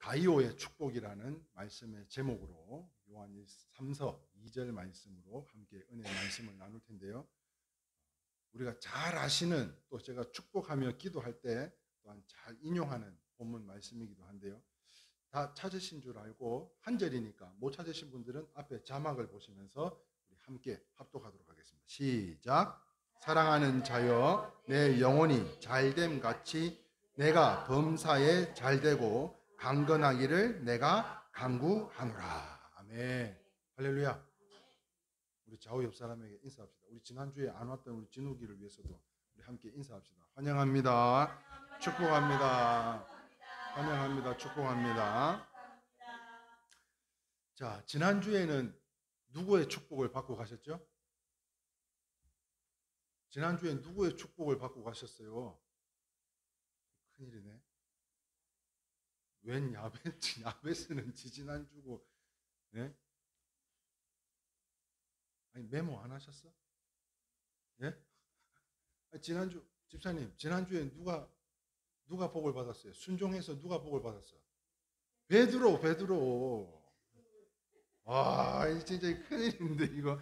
가이오의 축복이라는 말씀의 제목으로 요한 3서 2절 말씀으로 함께 은혜의 말씀을 나눌 텐데요. 우리가 잘 아시는, 또 제가 축복하며 기도할 때 또한 잘 인용하는 본문 말씀이기도 한데요. 다 찾으신 줄 알고 한 절이니까 못 찾으신 분들은 앞에 자막을 보시면서 우리 함께 합독하도록 하겠습니다. 시작. 사랑하는 자여, 내 영혼이 잘됨 같이 내가 범사에 잘되고 강건하기를 내가 간구하노라. 아멘. 할렐루야. 우리 좌우 옆 사람에게 인사합시다. 우리 지난주에 안 왔던 우리 진욱이를 위해서도 우리 함께 인사합시다. 환영합니다. 축복합니다. 환영합니다. 축복합니다. 자, 지난주에는 누구의 축복을 받고 가셨죠? 지난주에 누구의 축복을 받고 가셨어요? 큰일이네. 웬 야베스는 지지난주고, 예? 아니, 메모 안 하셨어? 예? 아니, 지난주, 집사님, 지난주에 누가 복을 받았어요? 순종해서 누가 복을 받았어? 베드로. 와, 진짜 큰일인데, 이거.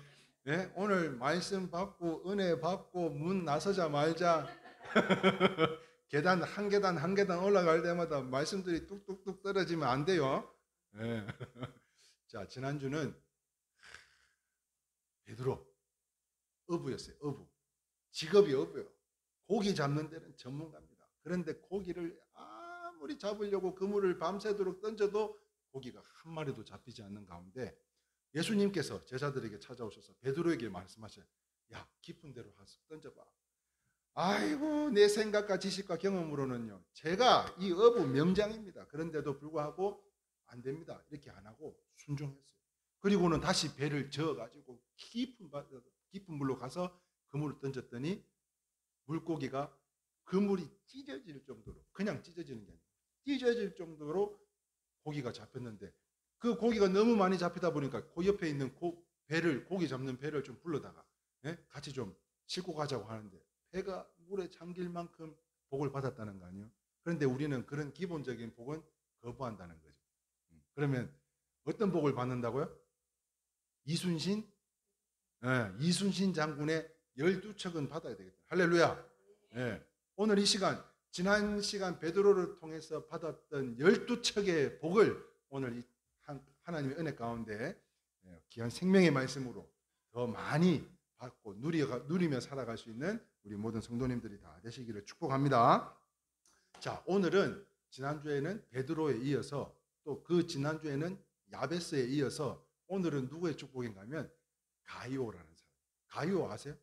예? 오늘 말씀 받고, 은혜 받고, 문 나서자마자, 계단 한 계단 올라갈 때마다 말씀들이 뚝뚝뚝 떨어지면 안 돼요. 예. 자, 지난주는 베드로, 어부였어요. 어부. 직업이 어부요. 고기 잡는 데는 전문가입니다. 그런데 고기를 아무리 잡으려고 그물을 밤새도록 던져도 고기가 한 마리도 잡히지 않는 가운데 예수님께서 제자들에게 찾아오셔서 베드로에게 말씀하셔요. 야, 깊은 데로 가서 던져봐. 아이고, 내 생각과 지식과 경험으로는요, 제가 이 어부 명장입니다. 그런데도 불구하고 안 됩니다. 이렇게 안 하고 순종했어요. 그리고는 다시 배를 저어가지고 깊은 물로 가서 그물을 던졌더니 물고기가 그물이 찢어질 정도로, 그냥 찢어지는 게 아니고 찢어질 정도로 고기가 잡혔는데, 그 고기가 너무 많이 잡히다 보니까 그 옆에 있는 고기 잡는 배를 좀 불러다가 같이 좀 싣고 가자고 하는데 배가 물에 잠길 만큼 복을 받았다는 거 아니에요? 그런데 우리는 그런 기본적인 복은 거부한다는 거죠. 그러면 어떤 복을 받는다고요? 이순신 장군의 12척은 받아야 되겠다. 할렐루야. 오늘 이 시간, 지난 시간 베드로를 통해서 받았던 12척의 복을 오늘 이 하나님의 은혜 가운데 귀한 생명의 말씀으로 더 많이 받고 누리며 살아갈 수 있는 우리 모든 성도님들이 다 되시기를 축복합니다. 자, 오늘은 지난주에는 베드로에 이어서 또 그 지난주에는 야베스에 이어서 오늘은 누구의 축복인가 하면 가이오라는 사람. 가이오 아세요?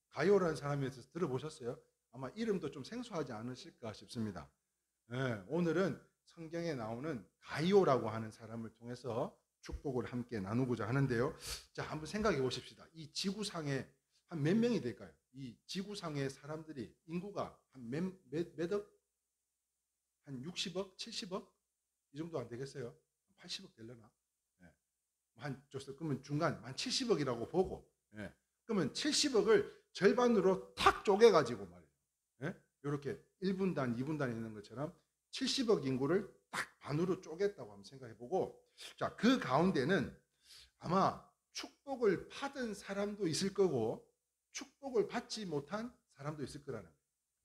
가이오라는 사람에 대해서 들어보셨어요? 아마 이름도 좀 생소하지 않으실까 싶습니다. 오늘은 성경에 나오는 가이오라고 하는 사람을 통해서 축복을 함께 나누고자 하는데요. 자, 한번 생각해 보십시다. 이 지구상에 한 몇 명이 될까요? 이 지구상의 사람들이 인구가 한 몇 억? 한 60억? 70억? 이 정도 안 되겠어요? 80억 되려나? 그러면 중간 한 70억이라고 보고, 그러면 70억을 절반으로 탁 쪼개가지고 말이에요. 이렇게 1분단, 2분단이 있는 것처럼 70억 인구를 딱 반으로 쪼갰다고 한번 생각해보고, 자, 그 가운데는 아마 축복을 받은 사람도 있을 거고 축복을 받지 못한 사람도 있을 거라는 거예요.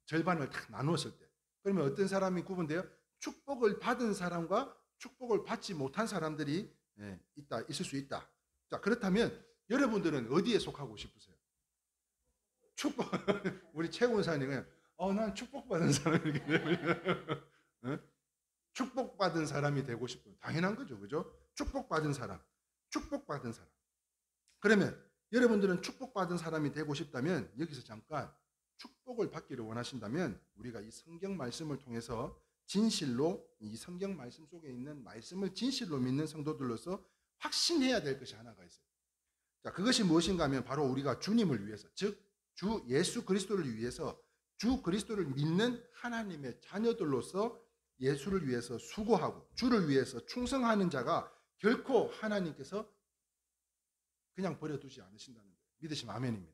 절반을 딱 나누었을 때. 그러면 어떤 사람이 구분돼요? 축복을 받은 사람과 축복을 받지 못한 사람들이 있을 수 있다. 자, 그렇다면 여러분들은 어디에 속하고 싶으세요? 우리 최군사님은 난 축복받은 사람이거든요. 축복받은 사람이 되고 싶어요. 당연한 거죠. 그죠? 축복받은 사람. 그러면 여러분들은 축복받은 사람이 되고 싶다면 여기서 잠깐 축복을 받기를 원하신다면 우리가 이 성경 말씀을 통해서 진실로 이 성경 말씀 속에 있는 말씀을 진실로 믿는 성도들로서 확신해야 될 것이 하나가 있어요. 자, 그것이 무엇인가 하면 바로 우리가 주님을 위해서, 즉 주 예수 그리스도를 위해서, 주 그리스도를 믿는 하나님의 자녀들로서 예수를 위해서 수고하고 주를 위해서 충성하는 자가 결코 하나님께서 그냥 버려두지 않으신다는 거예요. 믿으시면 아멘입니다.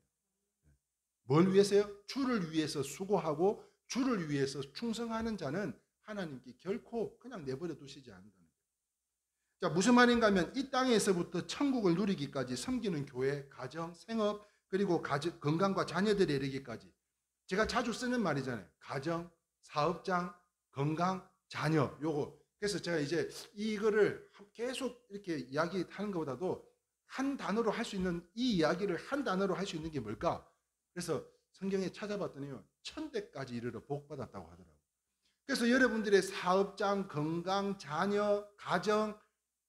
뭘 위해서요? 주를 위해서 수고하고 주를 위해서 충성하는 자는 하나님께 결코 그냥 내버려 두시지 않는다는 거예요. 자, 무슨 말인가 하면 이 땅에서부터 천국을 누리기까지 섬기는 교회, 가정, 생업, 그리고 건강과 자녀들에 이르기까지, 제가 자주 쓰는 말이잖아요. 가정, 사업장, 건강, 자녀, 요거. 그래서 제가 이제 이거를 계속 이렇게 이야기하는 것보다도 한 단어로 할 수 있는, 이 이야기를 한 단어로 할 수 있는 게 뭘까? 그래서 성경에 찾아봤더니요, 1000대까지 이르러 복받았다고 하더라고요. 그래서 여러분들의 사업장, 건강, 자녀, 가정,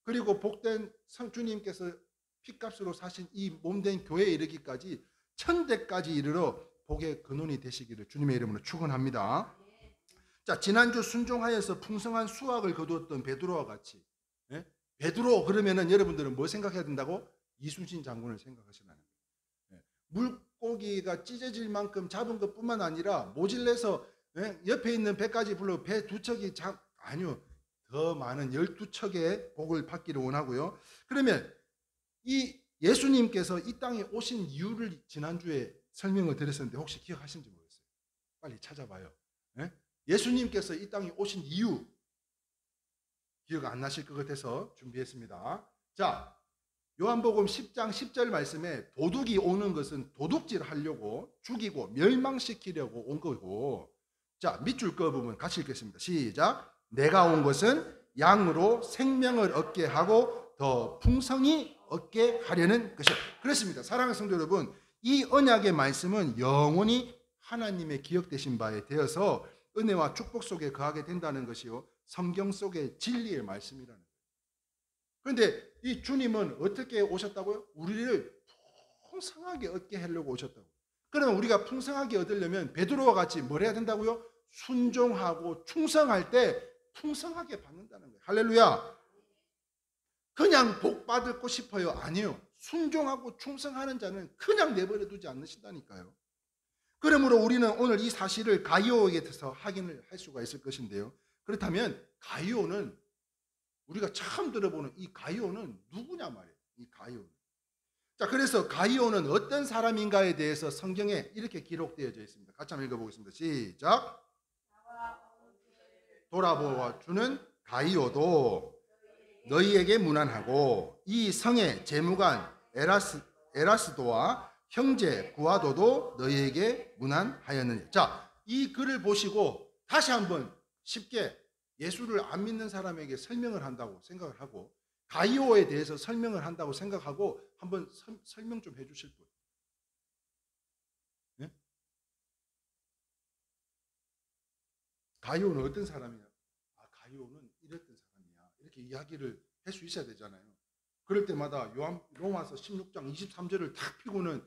그리고 복된 주님께서 피값으로 사신 이 몸된 교회에 이르기까지 1000대까지 이르러 복의 근원이 되시기를 주님의 이름으로 축원합니다. 자, 지난주 순종하여서 풍성한 수확을 거두었던 베드로와 같이, 예? 베드로 그러면은 여러분들은 뭐 생각해야 된다고? 이순신 장군을 생각하시라는 거예요. 예? 물고기가 찢어질 만큼 잡은 것뿐만 아니라 모질래서, 예? 옆에 있는 배까지 불러 배 두 척이 아니요, 더 많은 12척의 복을 받기를 원하고요. 그러면 이 예수님께서 이 땅에 오신 이유를 지난주에 설명을 드렸었는데 혹시 기억하시는지 모르겠어요. 빨리 찾아봐요. 예? 예수님께서 이 땅에 오신 이유 기억 안 나실 것 같아서 준비했습니다. 자, 요한복음 10장 10절 말씀에 도둑이 오는 것은 도둑질 하려고, 죽이고 멸망시키려고 온 거고, 자, 밑줄 거 부분 같이 읽겠습니다. 시작. 내가 온 것은 양으로 생명을 얻게 하고 더 풍성히 얻게 하려는 것이다. 그렇습니다. 사랑하는 성도 여러분, 이 언약의 말씀은 영원히 하나님의 기억되신 바에 되어서 은혜와 축복 속에 거하게 된다는 것이요, 성경 속의 진리의 말씀이라는 거예요. 그런데 이 주님은 어떻게 오셨다고요? 우리를 풍성하게 얻게 하려고 오셨다고. 그러면 우리가 풍성하게 얻으려면 베드로와 같이 뭘 해야 된다고요? 순종하고 충성할 때 풍성하게 받는다는 거예요. 할렐루야. 그냥 복 받고 싶어요? 아니요. 순종하고 충성하는 자는 그냥 내버려 두지 않으신다니까요. 그러므로 우리는 오늘 이 사실을 가이오에게 대해서 확인을 할 수가 있을 것인데요. 그렇다면 가이오는, 우리가 처음 들어보는 이 가이오는 누구냐 말이에요. 이 가이오는. 자, 그래서 가이오는 어떤 사람인가에 대해서 성경에 이렇게 기록되어져 있습니다. 같이 한번 읽어보겠습니다. 시작. 돌아보아 주는 가이오도 너희에게 문안하고 이 성의 재무관 에라스도와 형제 구아도도 너희에게 문안하였느니. 자, 이 글을 보시고 다시 한번 쉽게 예수를 안 믿는 사람에게 설명을 한다고 생각을 하고, 가이오에 대해서 설명을 한다고 생각하고 한번 설명 좀 해주실 분? 네? 가이오는 어떤 사람이냐? 아, 가이오는 이랬던 사람이야. 이렇게 이야기를 할 수 있어야 되잖아요. 그럴 때마다 로마서 16장 23절을 탁 피고는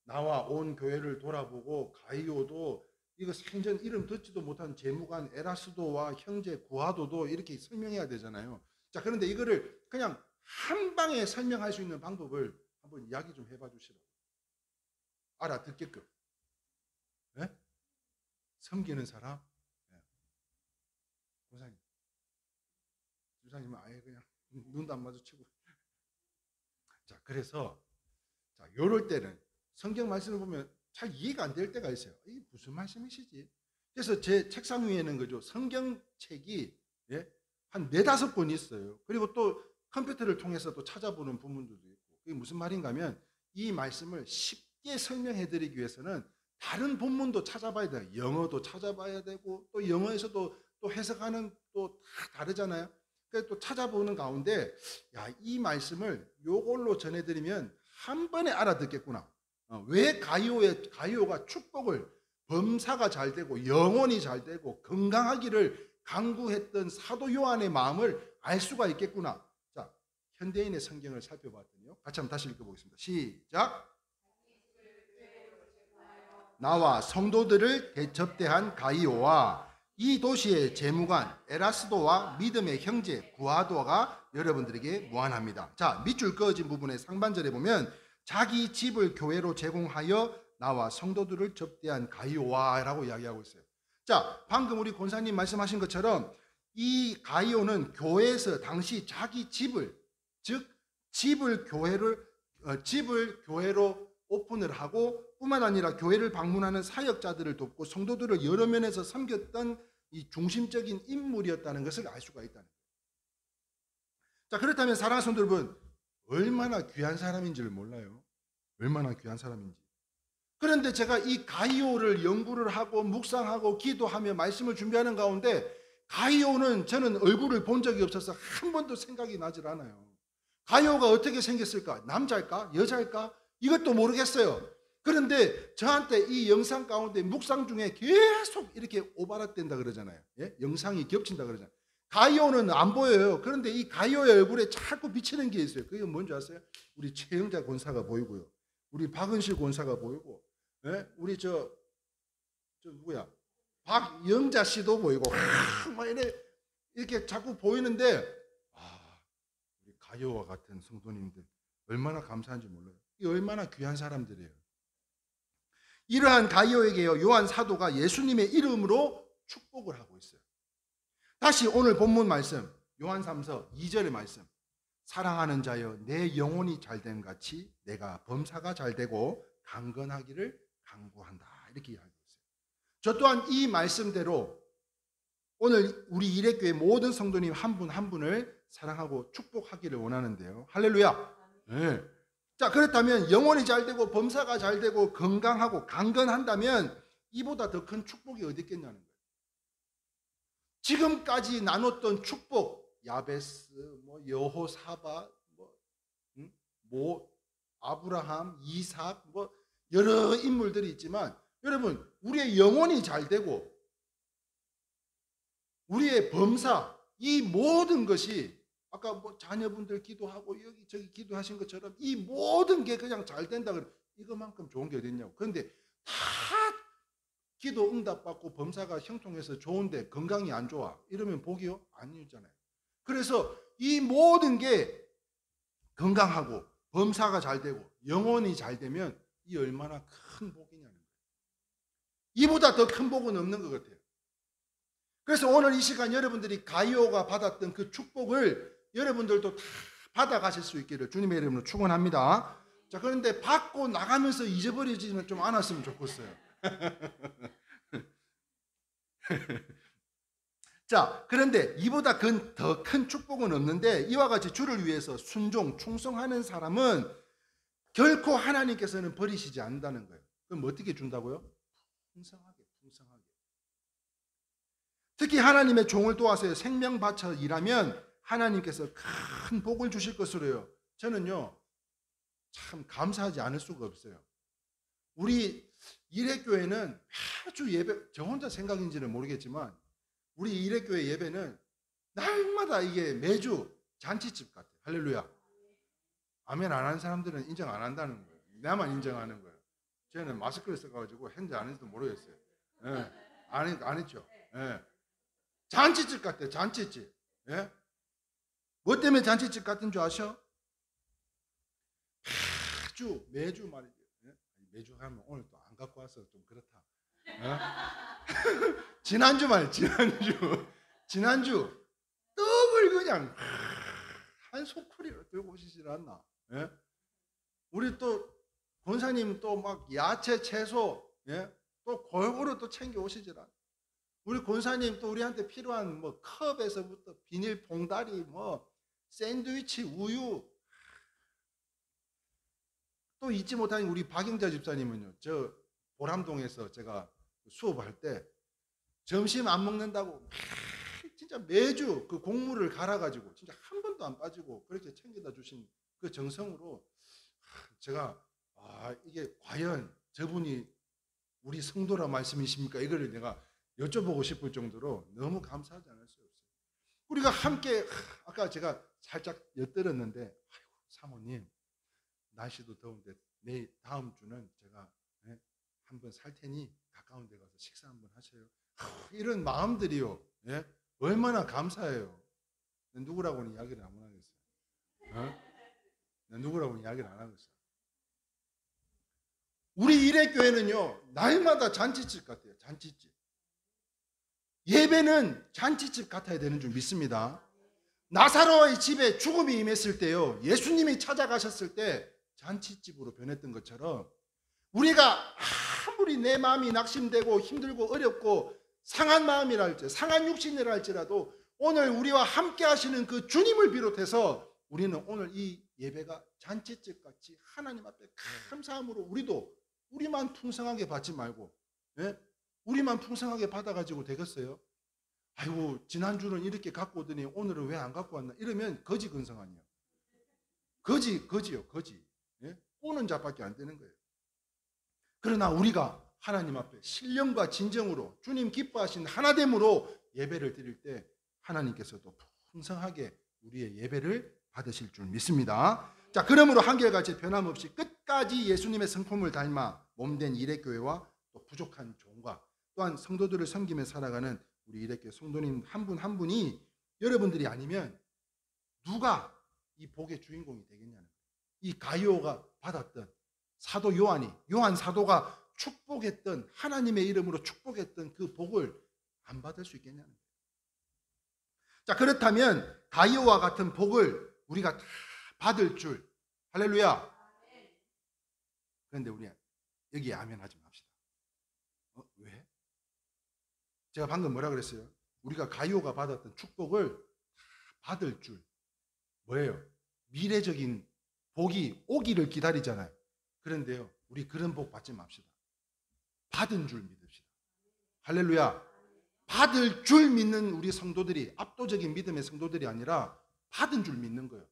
나와 온 교회를 돌아보고 가이오도 이거 생전 이름 듣지도 못한 재무관 에라스도와 형제 구아도도 이렇게 설명해야 되잖아요. 자, 그런데 이거를 그냥 한 방에 설명할 수 있는 방법을 한번 이야기 좀 해봐 주시라고. 알아듣게끔. 네? 섬기는 사람? 네. 권사님. 주사님은 아예 그냥 눈도 안 마주치고. 자, 그래서 자, 요럴 때는 성경 말씀을 보면 잘 이해가 안 될 때가 있어요. 이게 무슨 말씀이시지? 그래서 제 책상 위에는 그죠, 성경책이 한 4-5권 있어요. 그리고 또 컴퓨터를 통해서 또 찾아보는 부분들도 있고. 그게 무슨 말인가 하면 이 말씀을 쉽게 설명해 드리기 위해서는 다른 본문도 찾아봐야 돼요. 영어도 찾아봐야 되고, 또 영어에서도 또 해석하는 또 다 다르잖아요. 그래서 또 찾아보는 가운데, 야, 이 말씀을 요걸로 전해드리면 한 번에 알아듣겠구나. 왜 가이오가 축복을, 범사가 잘 되고 영혼이 잘 되고 건강하기를 간구했던 사도 요한의 마음을 알 수가 있겠구나. 자, 현대인의 성경을 살펴봤더니요, 같이 한번 다시 읽어보겠습니다. 시작. 나와 성도들을 접대한 가이오와 이 도시의 재무관 에라스도와 믿음의 형제 구아도가 여러분들에게 무한합니다. 자, 밑줄 그어진 부분의 상반절에 보면 자기 집을 교회로 제공하여 나와 성도들을 접대한 가이오와 라고 이야기하고 있어요. 자, 방금 우리 권사님 말씀하신 것처럼 이 가이오는 교회에서 당시 자기 집을, 즉 집을 교회로 오픈을 하고 뿐만 아니라 교회를 방문하는 사역자들을 돕고 성도들을 여러 면에서 섬겼던 이 중심적인 인물이었다는 것을 알 수가 있다는 거예요. 자, 그렇다면 사랑하는 성도 여러분, 얼마나 귀한 사람인지를 몰라요. 얼마나 귀한 사람인지. 그런데 제가 이 가이오를 연구를 하고 묵상하고 기도하며 말씀을 준비하는 가운데 가이오는 저는 얼굴을 본 적이 없어서 한 번도 생각이 나질 않아요. 가이오가 어떻게 생겼을까? 남자일까? 여자일까? 이것도 모르겠어요. 그런데 저한테 이 영상 가운데 묵상 중에 계속 이렇게 오바락된다 그러잖아요. 예? 영상이 겹친다 그러잖아요. 가이오는 안 보여요. 그런데 이 가이오의 얼굴에 자꾸 비치는 게 있어요. 그게 뭔지 아세요? 우리 최영자 권사가 보이고요. 우리 박은실 권사가 보이고, 예? 우리 저 누구야? 박영자 씨도 보이고, 막 이렇게 자꾸 보이는데, 우리 가이오와 같은 성도님들 얼마나 감사한지 몰라요. 이 얼마나 귀한 사람들이에요. 이러한 가이오에게요, 요한 사도가 예수님의 이름으로 축복을 하고 있어요. 다시 오늘 본문 말씀, 요한 3서 2절의 말씀. 사랑하는 자여, 내 영혼이 잘됨 같이 내가 범사가 잘되고 강건하기를 간구한다. 이렇게 이야기하고 있어요. 저 또한 이 말씀대로 오늘 우리 이레교회 모든 성도님 한 분 한 분을 사랑하고 축복하기를 원하는데요. 할렐루야. 네. 자, 그렇다면 영혼이 잘되고 범사가 잘되고 건강하고 강건한다면 이보다 더 큰 축복이 어디 있겠냐는 거예요. 지금까지 나눴던 축복, 야베스, 여호사밧, 아브라함, 이삭, 여러 인물들이 있지만 여러분, 우리의 영혼이 잘되고 우리의 범사, 이 모든 것이 아까 자녀분들 기도하고 여기저기 기도하신 것처럼 이 모든 게 그냥 잘 된다 그래. 이거만큼 좋은 게 어디 있냐고. 그런데 다 기도 응답받고 범사가 형통해서 좋은데 건강이 안 좋아. 이러면 복이요? 아니잖아요. 그래서 이 모든 게 건강하고 범사가 잘 되고 영혼이 잘 되면 이 얼마나 큰 복이냐는 거예요. 이보다 더 큰 복은 없는 것 같아요. 그래서 오늘 이 시간 여러분들이 가이오가 받았던 그 축복을 여러분들도 다 받아가실 수 있기를 주님의 이름으로 축원합니다. 자, 그런데 받고 나가면서 잊어버리지는 좀 않았으면 좋겠어요. 자, 그런데 이보다 더 큰 축복은 없는데 이와 같이 주를 위해서 순종, 충성하는 사람은 결코 하나님께서는 버리시지 않는다는 거예요. 그럼 어떻게 준다고요? 풍성하게, 풍성하게. 특히 하나님의 종을 도와서 생명 바쳐 일하면 하나님께서 큰 복을 주실 것으로요. 저는요, 참 감사하지 않을 수가 없어요. 우리 이레교회는 아주 예배, 저 혼자 생각인지는 모르겠지만 우리 이레교회 예배는 날마다 이게 매주 잔치집 같아요. 할렐루야. 아멘 안 하는 사람들은 인정 안 한다는 거예요. 나만 인정하는 거예요. 저는 마스크를 써가지고 했는지 안 했는지도 모르겠어요. 예. 안 했죠. 예. 잔치집 같아요. 잔치집. 예? 뭐 때문에 잔치집 같은 줄 아셔? 아주 매주 말이죠. 예? 매주 하면 오늘 또 안 갖고 와서 좀 그렇다. 예? 지난주 떡을 그냥 한 소쿠리로 들고 오시질 않나? 예? 우리 또 권사님 또 막 야채, 채소, 예? 또 골고루 또 챙겨 오시질 않나? 우리 권사님 또 우리한테 필요한 컵에서부터 비닐 봉다리, 샌드위치, 우유. 또 잊지 못하는 우리 박영자 집사님은요, 저 보람동에서 제가 수업할 때 점심 안 먹는다고 진짜 매주 그 곡물을 갈아가지고 진짜 한 번도 안 빠지고 그렇게 챙겨다 주신 그 정성으로 제가 이게 과연 저분이 우리 성도라 말씀이십니까? 이거를 내가 여쭤보고 싶을 정도로 너무 감사하지 않을 수 없어요. 우리가 함께 아까 제가 살짝 엿들었는데 아이고 사모님 날씨도 더운데 내일 다음 주는 제가 한번 살 테니 가까운 데 가서 식사 한번 하세요. 이런 마음들이요. 예? 얼마나 감사해요. 누구라고는 이야기를 안 하겠어요. 누구라고는 이야기를 안 하겠어요. 우리 이레교회는요 날마다 잔치집 같아요. 잔치집. 예배는 잔치집 같아야 되는 줄 믿습니다. 나사로의 집에 죽음이 임했을 때요, 예수님이 찾아가셨을 때 잔치집으로 변했던 것처럼 우리가 아무리 내 마음이 낙심되고 힘들고 어렵고 상한 마음이라 할지 상한 육신이라 할지라도 오늘 우리와 함께 하시는 그 주님을 비롯해서 우리는 오늘 이 예배가 잔치집 같이 하나님 앞에 감사함으로 우리도 우리만 풍성하게 받지 말고, 예? 우리만 풍성하게 받아가지고 되겠어요? 아이고 지난주는 이렇게 갖고 오더니 오늘은 왜 안 갖고 왔나 이러면 거지 근성 아니에요. 거지요 거지. 예? 꼬는 자밖에 안 되는 거예요. 그러나 우리가 하나님 앞에 신령과 진정으로 주님 기뻐하신 하나됨으로 예배를 드릴 때 하나님께서도 풍성하게 우리의 예배를 받으실 줄 믿습니다. 자, 그러므로 한결같이 변함없이 끝까지 예수님의 성품을 닮아 몸된 일회교회와 또 부족한 종과 또한 성도들을 섬기며 살아가는 우리 일회교회 성도님 한 분 한 분이 여러분들이 아니면 누가 이 복의 주인공이 되겠냐는 거예요. 이 가이오가 받았던 사도 요한 사도가 축복했던 하나님의 이름으로 축복했던 그 복을 안 받을 수 있겠냐는 거예요. 자, 그렇다면 가이오와 같은 복을 우리가 다 받을 줄. 할렐루야. 그런데 우리 여기 아멘 하지 맙시다. 왜? 제가 방금 뭐라 그랬어요? 우리가 가이오가 받았던 축복을 다 받을 줄. 뭐예요? 미래적인 복이 오기를 기다리잖아요. 그런데요, 우리 그런 복 받지 맙시다. 받은 줄 믿읍시다. 할렐루야. 받을 줄 믿는 우리 성도들이 압도적인 믿음의 성도들이 아니라 받은 줄 믿는 거예요.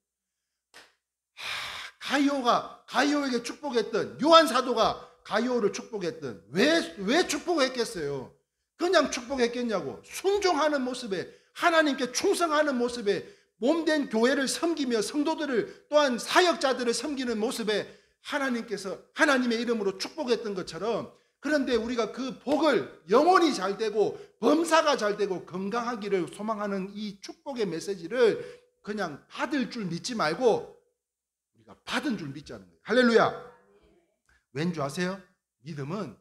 가이오에게 축복했던 요한 사도가 가이오를 축복했던 왜 축복했겠어요? 그냥 축복했겠냐고. 순종하는 모습에 하나님께 충성하는 모습에 몸된 교회를 섬기며 성도들을 또한 사역자들을 섬기는 모습에 하나님께서 하나님의 이름으로 축복했던 것처럼, 그런데 우리가 그 복을 영혼이 잘 되고 범사가 잘 되고 건강하기를 소망하는 이 축복의 메시지를 그냥 받을 줄 믿지 말고 우리가 받은 줄 믿자는 거예요. 할렐루야. 왠지 아세요? 믿음은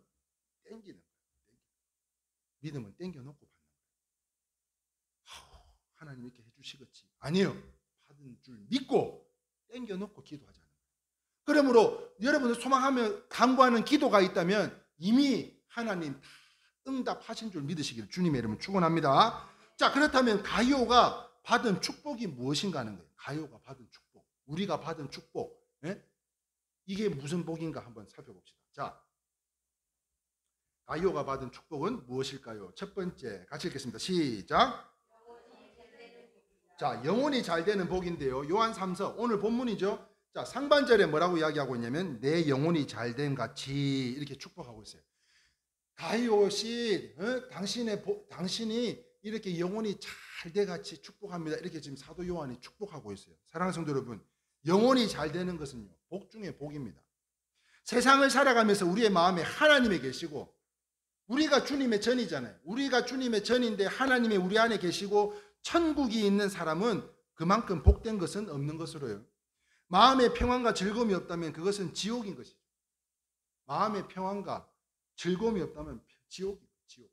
땡기는 거예요. 믿음은 땡겨놓고 받는 거예요. 하나님 이렇게 해주시겠지. 아니요. 받은 줄 믿고 땡겨놓고 기도하자는 거예요. 그러므로 여러분들 소망하며 간구하는 기도가 있다면 이미 하나님 다 응답하신 줄 믿으시기를 주님의 이름으로 축원합니다. 자, 그렇다면 가이오가 받은 축복이 무엇인가 하는 거예요. 가이오가 받은 축복, 우리가 받은 축복, 예? 이게 무슨 복인가 한번 살펴봅시다. 자, 가이오가 받은 축복은 무엇일까요? 첫 번째, 같이 읽겠습니다. 시작. 자, 영혼이 잘 되는 복인데요. 요한 3서 오늘 본문이죠. 자, 상반절에 뭐라고 이야기하고 있냐면 내 영혼이 잘됨 같이 이렇게 축복하고 있어요. 가이오 씨, 당신이 이렇게 영혼이 잘돼 같이 축복합니다. 이렇게 지금 사도 요한이 축복하고 있어요. 사랑하는 성도 여러분, 영혼이 잘 되는 것은요, 복 중에 복입니다. 세상을 살아가면서 우리의 마음에 하나님이 계시고 우리가 주님의 전이잖아요. 우리가 주님의 전인데 하나님이 우리 안에 계시고 천국이 있는 사람은 그만큼 복된 것은 없는 것으로요. 마음의 평안과 즐거움이 없다면 그것은 지옥인 것이죠. 마음의 평안과 즐거움이 없다면 지옥이에요. 지옥.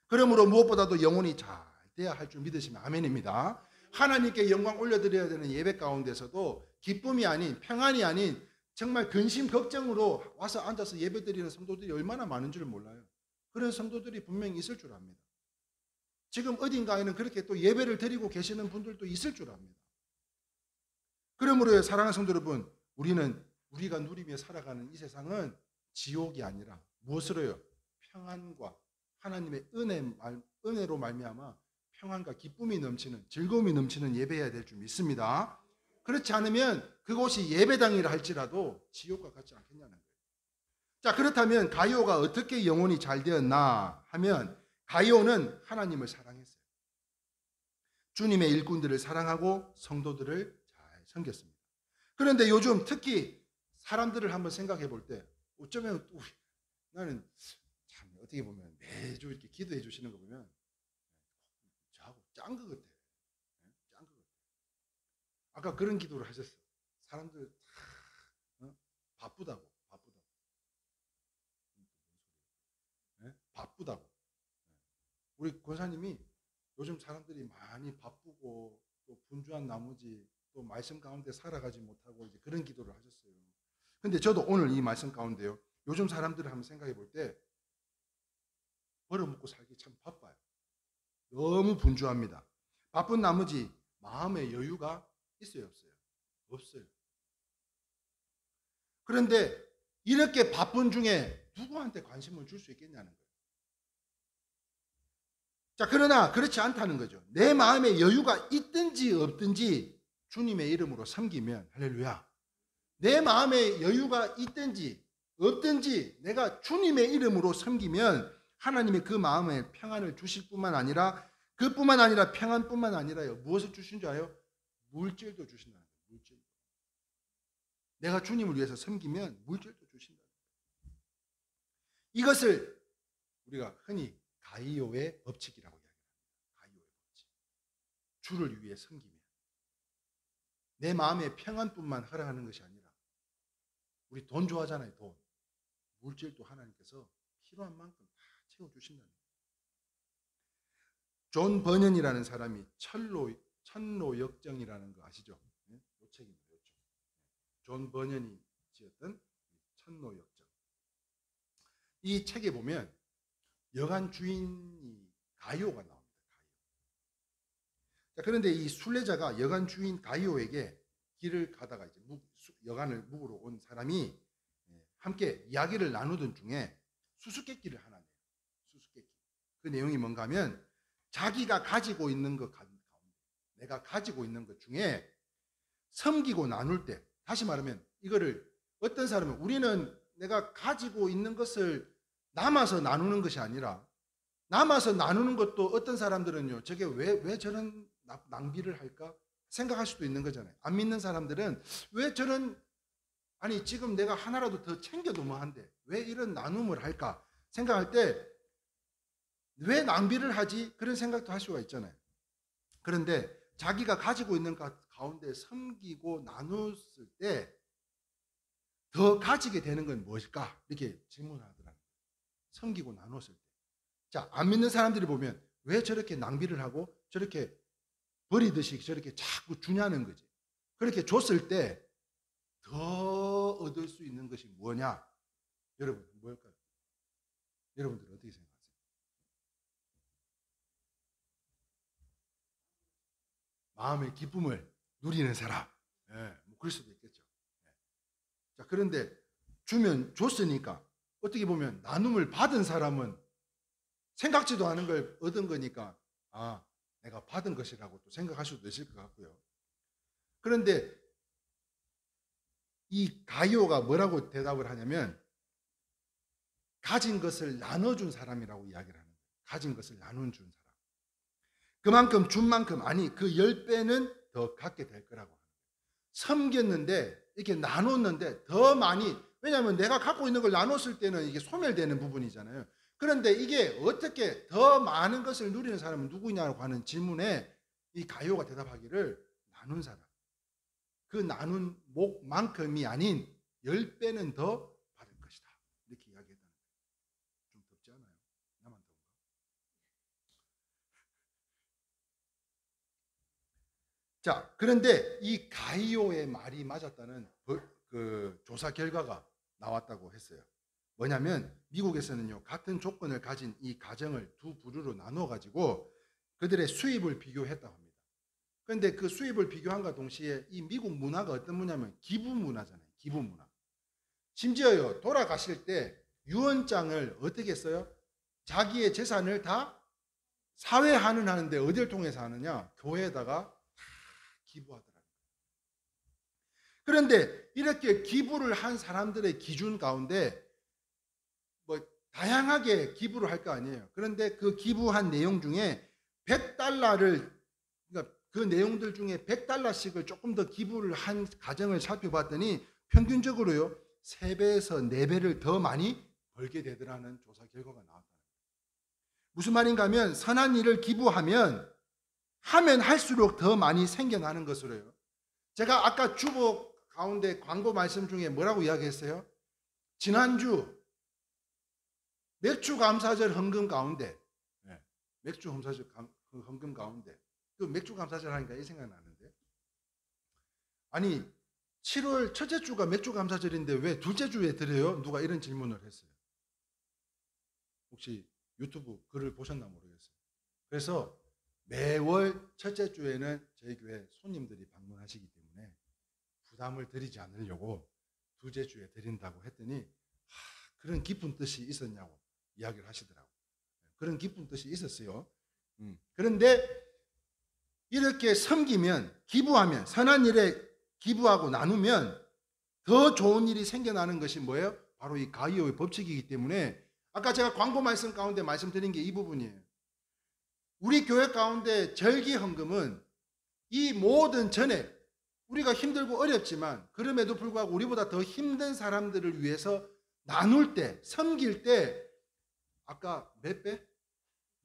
그러므로 무엇보다도 영혼이 잘 돼야 할 줄 믿으시면 아멘입니다. 하나님께 영광 올려드려야 되는 예배 가운데서도 기쁨이 아닌, 평안이 아닌 정말 근심 걱정으로 와서 앉아서 예배드리는 성도들이 얼마나 많은 줄 몰라요. 그런 성도들이 분명히 있을 줄 압니다. 지금 어딘가에는 그렇게 또 예배를 드리고 계시는 분들도 있을 줄 압니다. 그러므로 사랑하는 성도 여러분, 우리가 누리며 살아가는 이 세상은 지옥이 아니라 무엇으로요? 평안과 하나님의 은혜로 말미암아 평안과 기쁨이 넘치는, 즐거움이 넘치는 예배해야 될 줄 믿습니다. 그렇지 않으면 그곳이 예배당이라 할지라도 지옥과 같지 않겠냐는 거예요. 자, 그렇다면 가이오가 어떻게 영혼이 잘 되었나 하면 가이오는 하나님을 사랑했어요. 주님의 일꾼들을 사랑하고 성도들을 잘 섬겼습니다. 그런데 요즘 특히 사람들을 한번 생각해 볼 때 어쩌면 나는 참 어떻게 보면 매주 이렇게 기도해 주시는 거 보면 저하고 짠 것 같아. 짠 것 같아. 아까 그런 기도를 하셨어. 사람들 바쁘다고. 바쁘다고. 우리 권사님이 요즘 사람들이 많이 바쁘고 또 분주한 나머지 또 말씀 가운데 살아가지 못하고 이제 그런 기도를 하셨어요. 근데 저도 오늘 이 말씀 가운데요, 요즘 사람들을 한번 생각해 볼 때 벌어먹고 살기 참 바빠요. 너무 분주합니다. 바쁜 나머지 마음의 여유가 있어요, 없어요? 없어요. 그런데 이렇게 바쁜 중에 누구한테 관심을 줄 수 있겠냐는 거예요. 자, 그러나 그렇지 않다는 거죠. 내 마음에 여유가 있든지 없든지 주님의 이름으로 섬기면, 할렐루야, 내 마음에 여유가 있든지 없든지 내가 주님의 이름으로 섬기면 하나님이 그 마음에 평안을 주실 뿐만 아니라, 그뿐만 아니라 평안뿐만 아니라요, 무엇을 주신 줄 알아요? 물질도 주신다는 거예요. 물질. 내가 주님을 위해서 섬기면 물질도 주신다. 이것을 우리가 흔히 가이오의 법칙이라고 이야기합니다. 가이오의 법칙. 주를 위해 섬기면 내 마음의 평안뿐만 허락하는 것이 아니라, 우리 돈 좋아하잖아요. 돈. 물질도 하나님께서 필요한 만큼 다 채워주신다는 거예요. 존 버년이라는 사람이 천로 역정이라는 거 아시죠? 네? 이 책입니다. 이 책. 존 버년이 지었던 천로 역정. 이 책에 보면 여관 주인이 가이오가 나옵니다. 가이오. 자, 그런데 이 순례자가 여관 주인 가이오에게 길을 가다가 이제 여관을 묵으러 온 사람이 함께 이야기를 나누던 중에 수수께끼를 하나 내요. 수수께끼. 그 내용이 뭔가 하면, 자기가 가지고 있는 것 가운데, 내가 가지고 있는 것 중에 섬기고 나눌 때, 다시 말하면 이거를 어떤 사람은, 우리는 내가 가지고 있는 것을 남아서 나누는 것이 아니라, 남아서 나누는 것도 어떤 사람들은요, 저게 왜 저런 낭비를 할까 생각할 수도 있는 거잖아요. 안 믿는 사람들은 왜 저런, 아니 지금 내가 하나라도 더 챙겨도 뭐한데 왜 이런 나눔을 할까 생각할 때 왜 낭비를 하지? 그런 생각도 할 수가 있잖아요. 그런데 자기가 가지고 있는 것 가운데 섬기고 나눴을 때 더 가지게 되는 건 무엇일까? 이렇게 질문하더라고요. 섬기고 나눴을 때. 자, 안 믿는 사람들이 보면 왜 저렇게 낭비를 하고 저렇게 버리듯이 저렇게 자꾸 주냐는 거지. 그렇게 줬을 때 더 얻을 수 있는 것이 뭐냐? 여러분, 뭘까요? 여러분들 어떻게 생각하세요? 마음의 기쁨을 누리는 사람. 뭐 그럴 수도 있겠죠. 자, 그런데 줬으니까 어떻게 보면 나눔을 받은 사람은 생각지도 않은 걸 얻은 거니까, 아, 내가 받은 것이라고 또 생각할 수도 있을 것 같고요. 그런데 이 가이오가 뭐라고 대답을 하냐면, 가진 것을 나눠준 사람이라고 이야기를 하는 거예요. 가진 것을 나눠준 사람. 그만큼 준 만큼, 아니 그 10배는 더 갖게 될 거라고 하는 거예요. 섬겼는데, 이렇게 나눴는데 더 많이, 왜냐하면 내가 갖고 있는 걸 나눴을 때는 이게 소멸되는 부분이잖아요. 그런데 이게 어떻게 더 많은 것을 누리는 사람은 누구냐고 하는 질문에 이 가이오가 대답하기를, 나눈 사람. 그 나눈 목만큼이 아닌 10배는 더 받을 것이다. 이렇게 이야기했다는 거예요. 좀 덥지 않아요? 나만 더운가? 자, 그런데 이 가이오의 말이 맞았다는 그 조사 결과가 나왔다고 했어요. 뭐냐면 미국에서는요, 같은 조건을 가진 이 가정을 두 부류로 나눠 가지고 그들의 수입을 비교했다고 합니다. 그런데 그 수입을 비교함과 동시에 이 미국 문화가 어떤 문화냐면 기부 문화잖아요. 기부 문화. 심지어요, 돌아가실 때 유언장을 어떻게 써요? 자기의 재산을 다 사회하는 하는데 어디를 통해서 하느냐? 교회에다가 기부하더라고요. 그런데 이렇게 기부를 한 사람들의 기준 가운데 뭐 다양하게 기부를 할 거 아니에요. 그런데 그 기부한 내용 중에 100달러를, 그러니까 그 내용들 중에 100달러씩을 조금 더 기부를 한 가정을 살펴봤더니 평균적으로요 3배에서 4배를 더 많이 벌게 되더라는 조사 결과가 나왔다는 거예요. 무슨 말인가 하면, 선한 일을 기부하면 하면 할수록 더 많이 생겨나는 것으로요. 제가 아까 주보 가운데 광고 말씀 중에 뭐라고 이야기했어요? 지난주 맥주 감사절 헌금 가운데, 맥주 감사절 헌금 가운데, 그 맥주 감사절 하니까 이 생각 나는데, 아니 7월 첫째 주가 맥주 감사절인데 왜 둘째 주에 드려요? 누가 이런 질문을 했어요. 혹시 유튜브 글을 보셨나 모르겠어요. 그래서 매월 첫째 주에는 저희 교회 손님들이 방문하시기 때문에 부담을 드리지 않으려고 둘째 주에 드린다고 했더니 그런 깊은 뜻이 있었냐고 이야기를 하시더라고요. 그런 깊은 뜻이 있었어요. 그런데 이렇게 섬기면, 기부하면, 선한 일에 기부하고 나누면 더 좋은 일이 생겨나는 것이 뭐예요? 바로 이 가이오의 법칙이기 때문에 아까 제가 광고 말씀 가운데 말씀드린 게 이 부분이에요. 우리 교회 가운데 절기 헌금은 이 모든 전에 우리가 힘들고 어렵지만 그럼에도 불구하고 우리보다 더 힘든 사람들을 위해서 나눌 때, 섬길 때 아까 몇 배?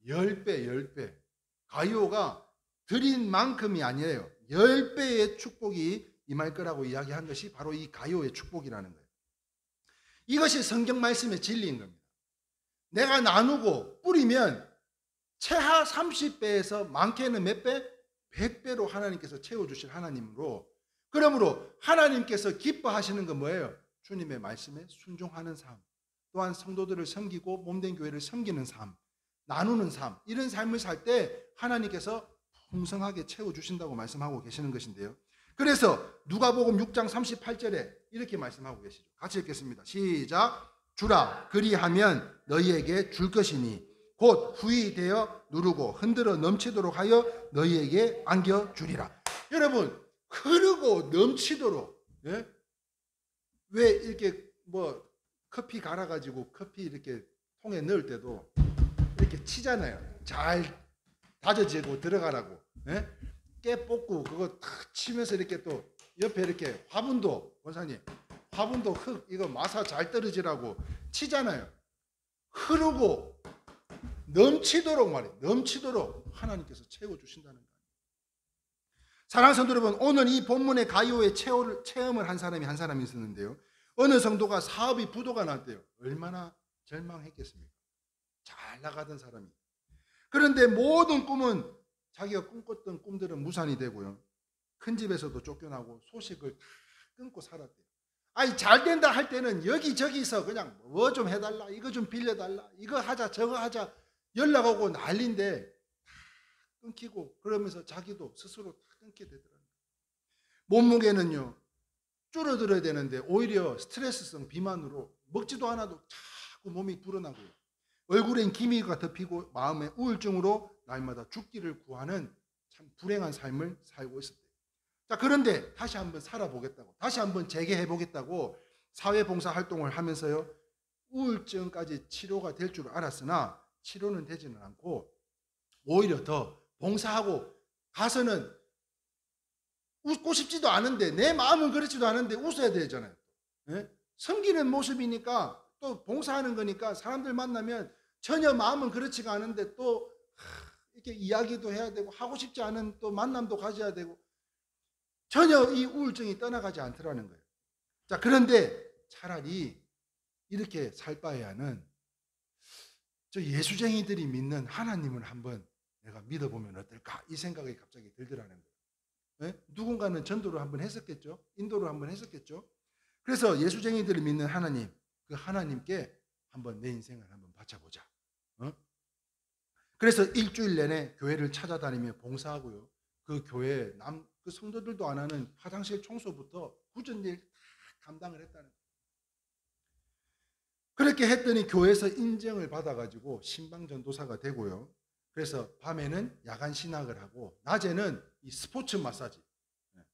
10배, 10배. 가이오가 드린 만큼이 아니에요. 10배의 축복이 임할 거라고 이야기한 것이 바로 이 가이오의 축복이라는 거예요. 이것이 성경 말씀의 진리인 겁니다. 내가 나누고 뿌리면 최하 30배에서 많게는 몇 배? 100배로 하나님께서 채워주실 하나님으로, 그러므로 하나님께서 기뻐하시는 건 뭐예요? 주님의 말씀에 순종하는 삶, 또한 성도들을 섬기고 몸된 교회를 섬기는 삶, 나누는 삶, 이런 삶을 살 때 하나님께서 풍성하게 채워주신다고 말씀하고 계시는 것인데요. 그래서 누가복음 6장 38절에 이렇게 말씀하고 계시죠. 같이 읽겠습니다. 시작. 주라 그리하면 너희에게 줄 것이니 곧 후히 되어 누르고 흔들어 넘치도록 하여 너희에게 안겨주리라. 여러분, 흐르고 넘치도록, 예? 왜 이렇게 뭐 커피 갈아가지고 커피 이렇게 통에 넣을 때도 이렇게 치잖아요. 잘 다져지고 들어가라고. 예? 깨 뽑고 그거 탁 치면서 이렇게 또 옆에 이렇게 화분도, 원사님, 화분도 흙 이거 마사 잘 떨어지라고 치잖아요. 흐르고 넘치도록 말이에요. 넘치도록 하나님께서 채워주신다는 거예요. 사랑하는 성도 여러분, 오늘 이 본문의 가이오의 체험을 한 사람이 한 사람이 있었는데요. 어느 성도가 사업이 부도가 났대요. 얼마나 절망했겠습니까? 잘 나가던 사람이. 그런데 모든 꿈은, 자기가 꿈꿨던 꿈들은 무산이 되고요. 큰 집에서도 쫓겨나고 소식을 다 끊고 살았대요. 아니, 잘 된다 할 때는 여기저기서 그냥 뭐 좀 해달라, 이거 좀 빌려달라, 이거 하자 저거 하자 연락 오고 난리인데 다 끊기고, 그러면서 자기도 스스로 다 끊게 되더라고요. 몸무게는요 줄어들어야 되는데 오히려 스트레스성 비만으로 먹지도 않아도 자꾸 몸이 불어나고요. 얼굴엔 기미가 덮이고 마음에 우울증으로 날마다 죽기를 구하는 참 불행한 삶을 살고 있었대요. 자, 그런데 다시 한번 살아보겠다고, 다시 한번 재개해보겠다고 사회봉사 활동을 하면서요, 우울증까지 치료가 될 줄 알았으나 치료는 되지는 않고 오히려 더 봉사하고 가서는 웃고 싶지도 않은데, 내 마음은 그렇지도 않은데 웃어야 되잖아요. 예? 섬기는 모습이니까, 또 봉사하는 거니까 사람들 만나면 전혀 마음은 그렇지가 않은데 또 이렇게 이야기도 해야 되고 하고 싶지 않은 또 만남도 가져야 되고 전혀 이 우울증이 떠나가지 않더라는 거예요. 자, 그런데 차라리 이렇게 살 바에야는 저 예수쟁이들이 믿는 하나님을 한번 내가 믿어보면 어떨까, 이 생각이 갑자기 들더라는 거예요. 네? 누군가는 전도를 한번 했었겠죠. 인도를 한번 했었겠죠. 그래서 예수쟁이들이 믿는 하나님, 그 하나님께 한번 내 인생을 한번 바쳐보자. 그래서 일주일 내내 교회를 찾아다니며 봉사하고요. 그 교회 그 성도들도 안 하는 화장실 청소부터 굳은 일 다 감당을 했다는 거예요. 그렇게 했더니 교회에서 인정을 받아가지고 신방전도사가 되고요. 그래서 밤에는 야간 신학을 하고 낮에는 이 스포츠 마사지,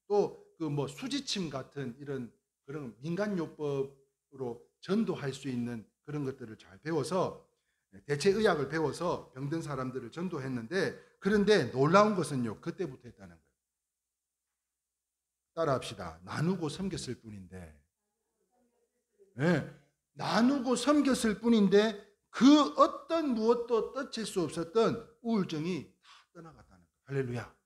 또 그 뭐 수지침 같은 이런 그런 민간요법으로 전도할 수 있는 그런 것들을 잘 배워서 대체의학을 배워서 병든 사람들을 전도했는데, 그런데 놀라운 것은요, 그때부터 했다는 거예요. 따라합시다. 나누고 섬겼을 뿐인데, 네, 나누고 섬겼을 뿐인데 그 어떤 무엇도 떨칠 수 없었던 우울증이 다 떠나갔다는 거예요. 할렐루야.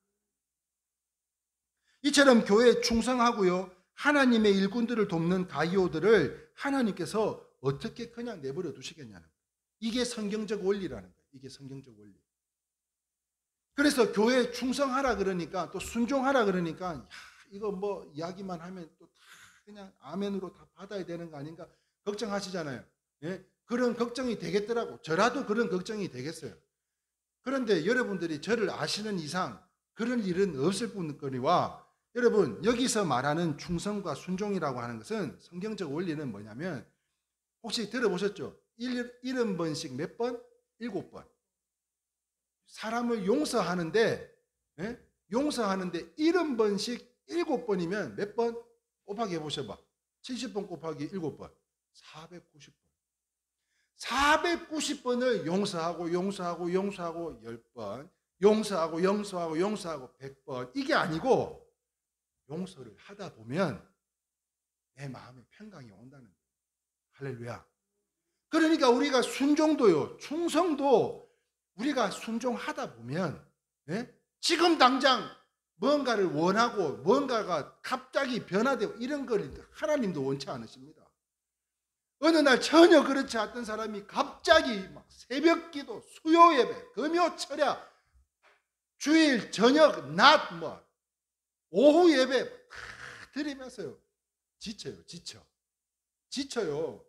이처럼 교회에 충성하고요, 하나님의 일꾼들을 돕는 가이오들을 하나님께서 어떻게 그냥 내버려 두시겠냐는 거예요. 이게 성경적 원리라는 거예요. 이게 성경적 원리. 그래서 교회에 충성하라 그러니까, 또 순종하라 그러니까, 야, 이거 뭐 이야기만 하면 또 다 그냥 아멘으로 다 받아야 되는 거 아닌가 걱정하시잖아요. 예? 그런 걱정이 되겠더라고. 저라도 그런 걱정이 되겠어요. 그런데 여러분들이 저를 아시는 이상 그런 일은 없을 뿐거니와, 여러분 여기서 말하는 충성과 순종이라고 하는 것은 성경적 원리는 뭐냐면, 혹시 들어보셨죠? 70번씩 몇 번? 7번. 사람을 용서하는데, 용서하는데 70번씩 7번이면 몇 번? 곱하기 해보셔봐. 70번 곱하기 7번. 490번. 490번을 용서하고 10번, 용서하고 100번. 이게 아니고, 용서를 하다 보면 내 마음에 평강이 온다는 거예요. 할렐루야. 그러니까 우리가 순종도요, 충성도 우리가 순종하다 보면, 지금 당장 뭔가를 원하고 뭔가가 갑자기 변화되고 이런 걸 하나님도 원치 않으십니다. 어느 날 전혀 그렇지 않던 사람이 갑자기 막 새벽 기도, 수요 예배, 금요 철야, 주일 저녁, 낮, 오후 예배 다 드리면서요. 지쳐요.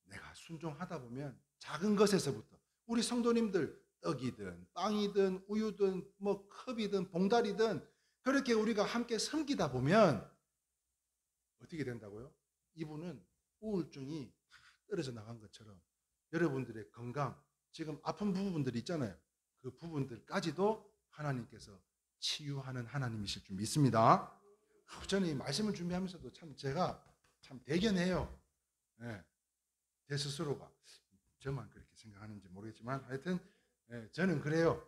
내가 순종하다 보면 작은 것에서부터, 우리 성도님들 떡이든 빵이든 우유든 컵이든 봉다리든 그렇게 우리가 함께 섬기다 보면 어떻게 된다고요? 이분은 우울증이 떨어져 나간 것처럼 여러분들의 건강, 지금 아픈 부분들 있잖아요. 그 부분들까지도 하나님께서 치유하는 하나님이실 줄 믿습니다. 저는 이 말씀을 준비하면서도 제가 대견해요. 제 스스로가. 저만 그렇게 생각하는지 모르겠지만 하여튼 저는 그래요.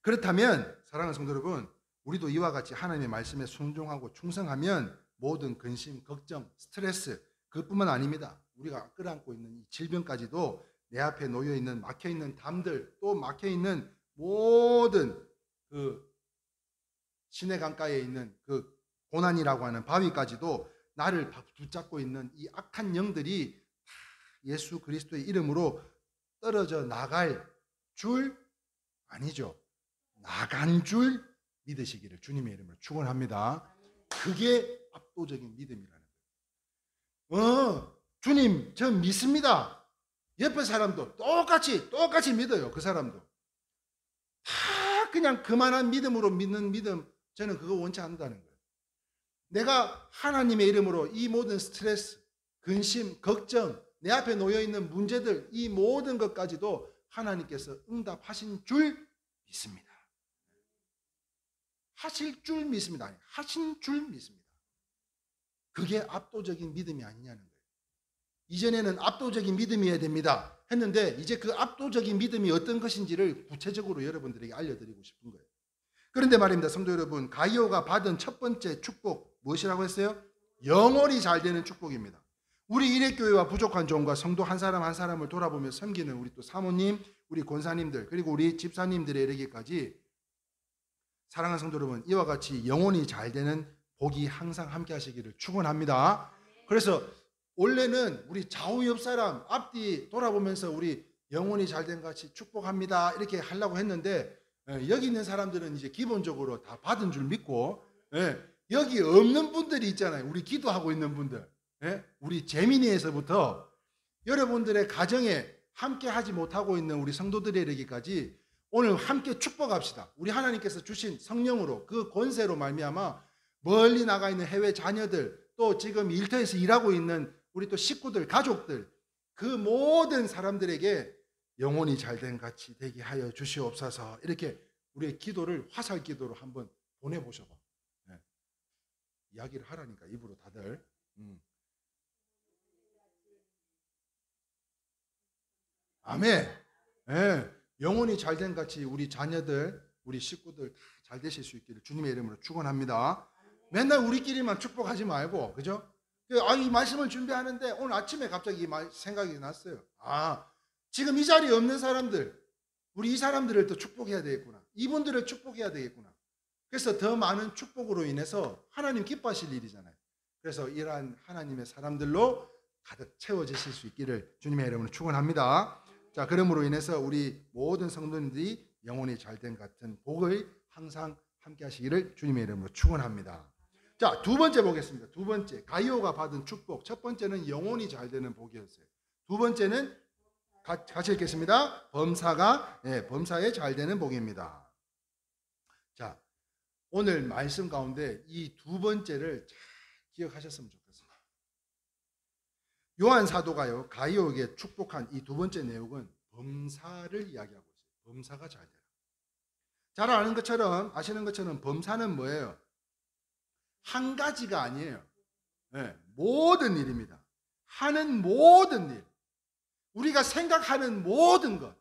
그렇다면 사랑하는 성도 여러분, 우리도 이와 같이 하나님의 말씀에 순종하고 충성하면 모든 근심, 걱정, 스트레스, 그것뿐만 아닙니다. 우리가 끌어안고 있는 이 질병까지도 내 앞에 놓여있는 막혀있는 담들, 또 막혀있는 모든 그 시내 강가에 있는 그 고난이라고 하는 바위까지도 나를 붙잡고 있는 이 악한 영들이 예수 그리스도의 이름으로 떨어져 나갈 줄, 아니죠, 나간 줄 믿으시기를 주님의 이름으로 축원합니다. 그게 압도적인 믿음이라는 거예요. 주님 저 믿습니다. 옆에 사람도 똑같이 믿어요. 그 사람도 다 그냥 그만한 믿음으로 믿는 믿음, 저는 그거 원치 않는다는 거예요. 내가 하나님의 이름으로 이 모든 스트레스, 근심, 걱정, 내 앞에 놓여있는 문제들, 이 모든 것까지도 하나님께서 응답하신 줄 믿습니다. 하실 줄 믿습니다. 아니, 하신 줄 믿습니다. 그게 압도적인 믿음이 아니냐는 거예요. 이전에는 압도적인 믿음이어야 됩니다 했는데, 이제 그 압도적인 믿음이 어떤 것인지를 구체적으로 여러분들에게 알려드리고 싶은 거예요. 그런데 말입니다, 성도 여러분, 가이오가 받은 첫 번째 축복 무엇이라고 했어요? 영원히 잘 되는 축복입니다. 우리 일회교회와 부족한 종과 성도 한 사람 한 사람을 돌아보며 섬기는 우리 또 사모님, 우리 권사님들, 그리고 우리 집사님들에 이르기까지 사랑하는 성도 여러분, 이와 같이 영원히 잘 되는 복이 항상 함께 하시기를 축원합니다. 그래서 원래는 우리 좌우 옆 사람 앞뒤 돌아보면서 우리 영원히 잘된 같이 축복합니다 이렇게 하려고 했는데, 여기 있는 사람들은 이제 기본적으로 다 받은 줄 믿고, 여기 없는 분들이 있잖아요. 우리 기도하고 있는 분들, 우리 재민이에서부터 여러분들의 가정에 함께 하지 못하고 있는 우리 성도들에 이르기까지 오늘 함께 축복합시다. 우리 하나님께서 주신 성령으로, 그 권세로 말미암아 멀리 나가 있는 해외 자녀들, 또 지금 일터에서 일하고 있는 우리 또 식구들, 가족들, 그 모든 사람들에게 영혼이 잘된 같이 되게 하여 주시옵소서. 이렇게 우리의 기도를 화살 기도로 한번 보내보셔봐. 이야기를 하라니까 입으로 다들. 아멘. 영혼이 잘된 같이 우리 자녀들, 우리 식구들 다 잘 되실 수 있기를 주님의 이름으로 축원합니다. 맨날 우리끼리만 축복하지 말고, 그죠? 이 말씀을 준비하는데 오늘 아침에 갑자기 생각이 났어요. 지금 이 자리에 없는 사람들, 우리 이 사람들을 또 축복해야 되겠구나. 이분들을 축복해야 되겠구나. 그래서 더 많은 축복으로 인해서 하나님 기뻐하실 일이잖아요. 그래서 이러한 하나님의 사람들로 가득 채워지실 수 있기를 주님의 이름으로 축원합니다. 자, 그러므로 인해서 우리 모든 성도님들이 영혼이 잘된 같은 복을 항상 함께 하시기를 주님의 이름으로 축원합니다. 자, 두 번째 보겠습니다. 두 번째, 가이오가 받은 축복. 첫 번째는 영혼이 잘 되는 복이었어요. 두 번째는 같이 읽겠습니다. 범사에 잘 되는 복입니다. 자, 오늘 말씀 가운데 이 두 번째를 잘 기억하셨으면 좋겠습니다. 요한 사도가요, 가이오에게 축복한 이 두 번째 내용은 범사를 이야기하고 있어요. 범사가 잘 되라. 잘 아시는 것처럼 범사는 뭐예요? 한 가지가 아니에요. 네, 모든 일입니다. 하는 모든 일, 우리가 생각하는 모든 것,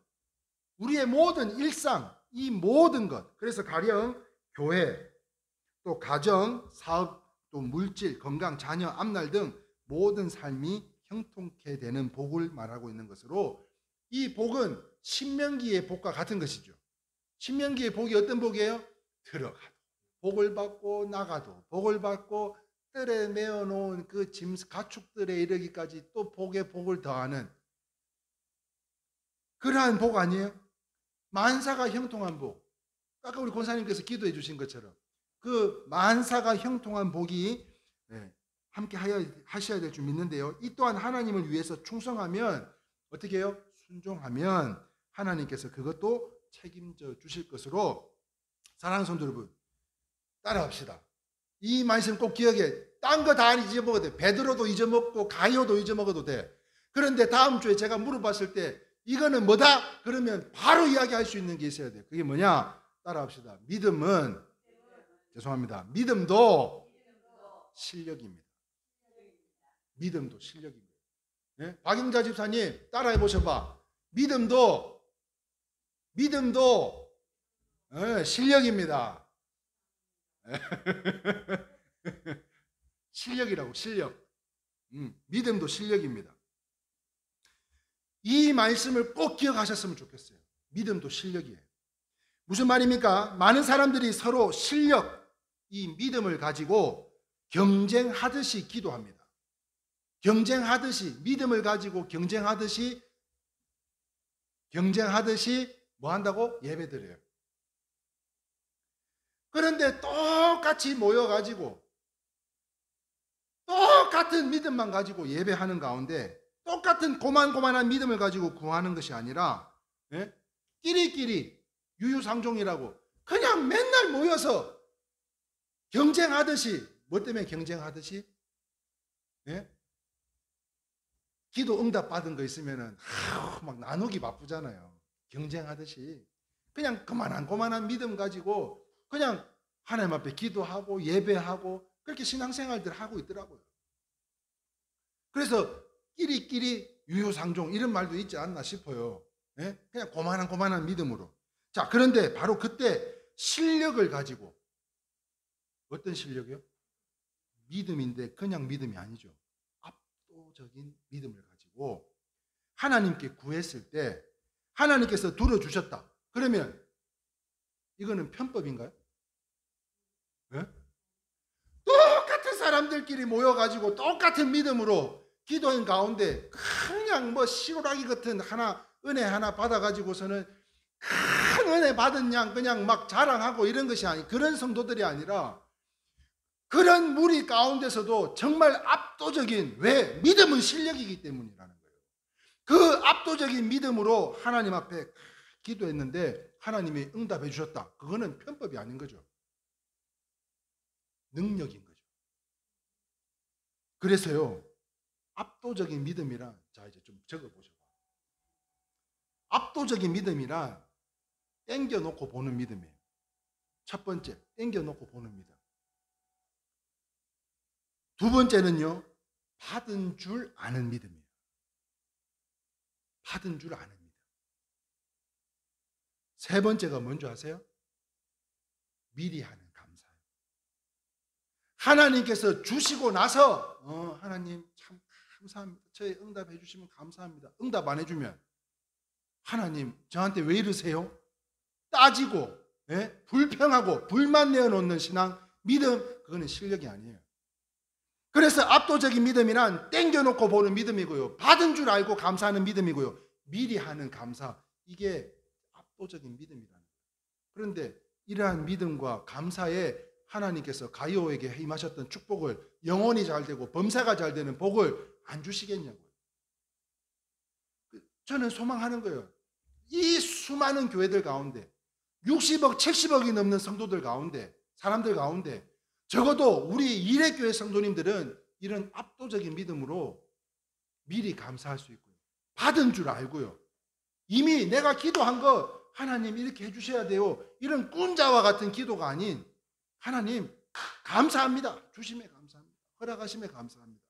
우리의 모든 일상, 이 모든 것. 그래서 가령 교회, 또 가정, 사업, 또 물질, 건강, 자녀, 앞날 등 모든 삶이 형통케 되는 복을 말하고 있는 것으로, 이 복은 신명기의 복과 같은 것이죠. 신명기의 복이 어떤 복이에요? 들어가도 복을 받고 나가도 복을 받고 뜰에 메어놓은 그 가축들에 이르기까지 또 복에 복을 더하는 그러한 복 아니에요? 만사가 형통한 복. 아까 우리 권사님께서 기도해 주신 것처럼 그 만사가 형통한 복이 함께 하셔야 될 줄 믿는데요. 이 또한 하나님을 위해서 충성하면 어떻게 해요? 순종하면 하나님께서 그것도 책임져 주실 것으로, 사랑하는 성도 여러분, 따라합시다. 이 말씀 꼭 기억해. 딴 거 다 잊어먹어도 돼. 베드로도 잊어먹고 가이오도 잊어먹어도 돼. 그런데 다음 주에 제가 물어봤을 때 이거는 뭐다? 그러면 바로 이야기할 수 있는 게 있어야 돼요. 그게 뭐냐? 따라합시다. 믿음은, 죄송합니다, 믿음도 실력입니다. 믿음도 실력입니다. 네? 박영자 집사님 따라해 보셔봐. 믿음도 실력입니다. 실력이라고, 실력. 믿음도 실력입니다. 이 말씀을 꼭 기억하셨으면 좋겠어요. 믿음도 실력이에요. 무슨 말입니까? 많은 사람들이 서로 실력, 이 믿음을 가지고 경쟁하듯이 기도합니다. 경쟁하듯이, 믿음을 가지고 경쟁하듯이 뭐 한다고? 예배드려요. 그런데 똑같이 모여가지고 똑같은 믿음만 가지고 예배하는 가운데 똑같은 고만고만한 믿음을 가지고 구하는 것이 아니라 끼리끼리 유유상종이라고 그냥 맨날 모여서 경쟁하듯이, 뭐 때문에 경쟁하듯이? 기도 응답 받은 거 있으면은 막 나누기 바쁘잖아요. 경쟁하듯이 그냥 고만한 믿음 가지고 그냥 하나님 앞에 기도하고 예배하고 그렇게 신앙생활들 하고 있더라고요. 그래서 끼리끼리 유유상종 이런 말도 있지 않나 싶어요. 그냥 고만한 믿음으로. 자, 그런데 바로 그때 실력을 가지고, 어떤 실력이요? 믿음인데 그냥 믿음이 아니죠. 압도적인 믿음을 가지고 하나님께 구했을 때 하나님께서 들어주셨다. 그러면 이거는 편법인가요? 똑같은 사람들끼리 모여가지고 똑같은 믿음으로 기도인 가운데 그냥 뭐 시루라기 같은 은혜 하나 받아가지고서는 큰 은혜 받은 양 그냥 막 자랑하고 이런 것이 아니, 그런 성도들이 아니라 그런 무리 가운데서도 정말 압도적인, 왜? 믿음은 실력이기 때문이라는 거예요. 그 압도적인 믿음으로 하나님 앞에 기도했는데 하나님이 응답해 주셨다. 그거는 편법이 아닌 거죠. 능력인 거죠. 그래서요, 압도적인 믿음이란, 자 이제 좀 적어보셔봐. 압도적인 믿음이란 땡겨놓고 보는 믿음이에요. 첫 번째, 땡겨놓고 보는 믿음. 두 번째는요, 받은 줄 아는 믿음이에요. 받은 줄 아는 믿음. 세 번째가 뭔지 아세요? 미리 하는 감사예요. 하나님께서 주시고 나서 하나님 참 감사합니다. 저희 응답해 주시면 감사합니다. 응답 안 해주면 하나님 저한테 왜 이러세요? 따지고 불평하고 불만 내어놓는 신앙, 믿음, 그거는 실력이 아니에요. 그래서 압도적인 믿음이란 땡겨놓고 보는 믿음이고요, 받은 줄 알고 감사하는 믿음이고요, 미리 하는 감사, 이게 압도적인 믿음이라는 거예요. 그런데 이러한 믿음과 감사에 하나님께서 가이오에게 임하셨던 축복을 영혼이 잘 되고 범사가 잘 되는 복을 안 주시겠냐고요. 저는 소망하는 거예요. 이 수많은 교회들 가운데 60억, 70억이 넘는 성도들 가운데, 사람들 가운데 적어도 우리 일회교회 성도님들은 이런 압도적인 믿음으로 미리 감사할 수 있고요. 받은 줄 알고요. 이미 내가 기도한 거 하나님 이렇게 해주셔야 돼요. 이런 꾼자와 같은 기도가 아닌 하나님 감사합니다. 주심에 감사합니다. 허락하심에 감사합니다.